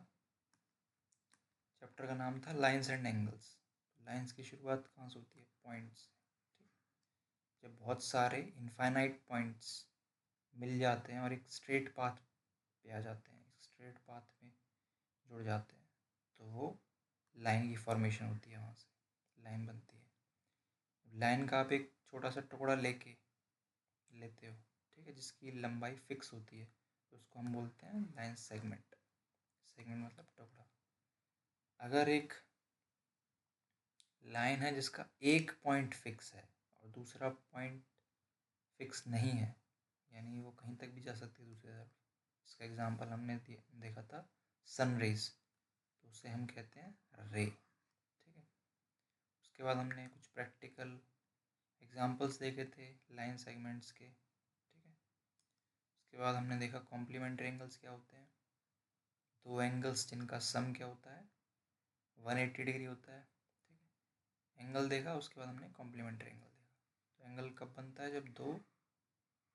चैप्टर का नाम था लाइंस एंड एंगल्स। लाइंस की शुरुआत कहाँ से होती है? पॉइंट्स। ठीक, जब बहुत सारे इनफाइनाइट पॉइंट्स मिल जाते हैं और एक स्ट्रेट पाथ पे आ जाते हैं, एक स्ट्रेट पाथ में जुड़ जाते हैं, तो वो लाइन की फॉर्मेशन होती है, वहाँ से लाइन बनती है। लाइन का आप एक छोटा सा टुकड़ा लेते हो, ठीक है, जिसकी लंबाई फिक्स होती है, तो उसको हम बोलते हैं लाइन सेगमेंट। सेगमेंट मतलब टुकड़ा। अगर एक लाइन है जिसका एक पॉइंट फिक्स है और दूसरा पॉइंट फिक्स नहीं है, यानी वो कहीं तक भी जा सकती है दूसरी तरफ, इसका एग्जांपल हमने देखा था सन रेज, तो उसे हम कहते हैं रे। ठीक है, उसके बाद हमने कुछ प्रैक्टिकल एग्जांपल्स देखे थे लाइन सेगमेंट्स के। ठीक है, उसके बाद हमने देखा कॉम्प्लीमेंट्री एंगल्स क्या होते हैं, दो एंगल्स जिनका सम क्या होता है 180 डिग्री होता है। ठीक है, एंगल देखा, उसके बाद हमने कॉम्प्लीमेंट्री एंगल देखा। तो एंगल कब बनता है? जब दो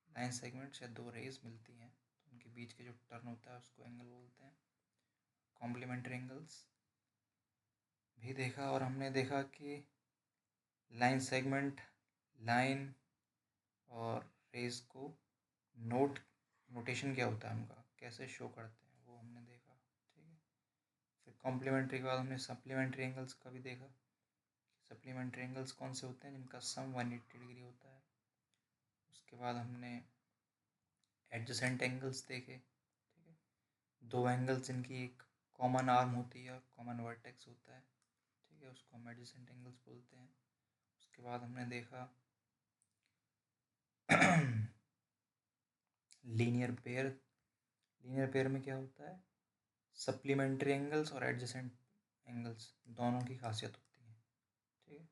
लाइन सेगमेंट्स या दो रेज मिलती हैं, तो उनके बीच के जो टर्न होता है उसको एंगल बोलते हैं। कॉम्प्लीमेंट्री एंगल्स भी देखा, और हमने देखा कि लाइन सेगमेंट, लाइन और रेज को नोटेशन क्या होता है उनका, कैसे शो करते हैं, वो हमने देखा। ठीक है, फिर कॉम्प्लीमेंट्री के बाद हमने सप्लीमेंट्री एंगल्स का भी देखा। सप्लीमेंट्री एंगल्स कौन से होते हैं? जिनका सम 180 डिग्री होता है। उसके बाद हमने एडजेसेंट एंगल्स देखे। ठीक है, दो एंगल्स जिनकी एक कॉमन आर्म होती है और कॉमन वर्टेक्स होता है। ठीक है, उसको हम एडजेसेंट एंगल्स बोलते हैं। उसके बाद हमने देखा लीनियर पेयर। लीनियर पेयर में क्या होता है? सप्लीमेंट्री एंगल्स और एडजेसेंट एंगल्स दोनों की खासियत होती है। ठीक है,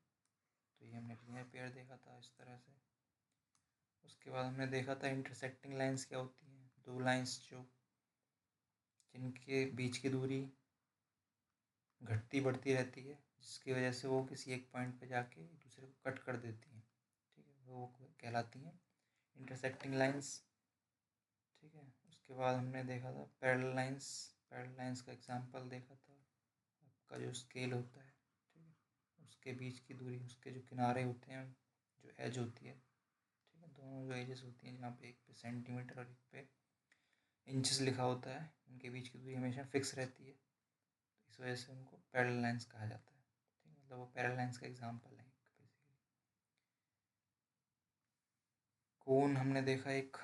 तो ये हमने लीनियर पेयर देखा था इस तरह से। उसके बाद हमने देखा था इंटरसेक्टिंग लाइंस क्या होती हैं, दो लाइंस जिनके बीच की दूरी घटती बढ़ती रहती है, जिसकी वजह से वो किसी एक पॉइंट पे जाके एक दूसरे को कट कर देती हैं। ठीक है, वो कहलाती हैं इंटरसेक्टिंग लाइंस। ठीक है, उसके बाद हमने देखा था पैरेलल लाइंस। पैरेलल लाइंस का एग्जांपल देखा था आपका जो स्केल होता है, ठीक है, उसके बीच की दूरी, उसके जो किनारे होते हैं, जो एज होती है, ठीक है, दोनों जो एजेस होती हैं, जहाँ पे एक पे सेंटीमीटर और एक पे इंचेस लिखा होता है, उनके बीच की दूरी हमेशा फिक्स रहती है, तो इस वजह से उनको पैरेलल लाइंस कहा जाता है। ठीक है, मतलब वो पैरेलल लाइंस का एग्जांपल है बेसिकली। कोन हमने देखा एक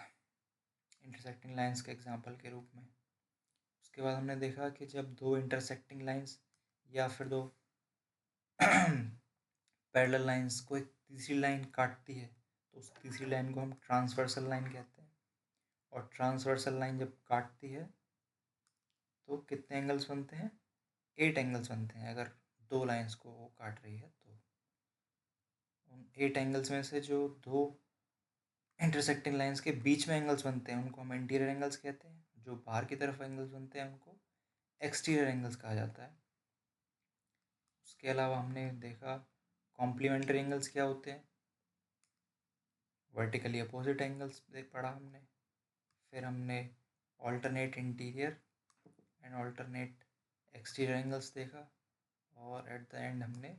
इंटरसेक्टिंग लाइंस के एग्जांपल के रूप में। उसके बाद हमने देखा कि जब दो इंटरसेक्टिंग लाइंस या फिर दो पैरेलल लाइंस को एक तीसरी लाइन काटती है, तो उस तीसरी लाइन को हम ट्रांसवर्सल लाइन कहते हैं। और ट्रांसवर्सल लाइन जब काटती है तो कितने एंगल्स बनते हैं? 8 एंगल्स बनते हैं। अगर दो लाइंस को वो काट रही है तो उन 8 एंगल्स में से जो दो इंटरसेक्टिंग लाइंस के बीच में एंगल्स बनते हैं उनको हम इंटीरियर एंगल्स कहते हैं। जो बाहर की तरफ एंगल्स बनते हैं उनको एक्सटीरियर एंगल्स कहा जाता है। उसके अलावा हमने देखा कॉम्प्लीमेंट्री एंगल्स क्या होते हैं, वर्टिकली अपोजिट एंगल्स पढ़ा हमने। फिर हमने alternate interior and alternate exterior angles देखा, और एट द एंड हमने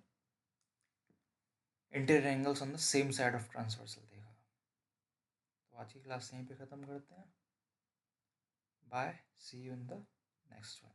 interior angles on the same side of transversal देखा। तो आज की क्लास यहीं पे ख़त्म करते हैं। Bye, see you in the next one.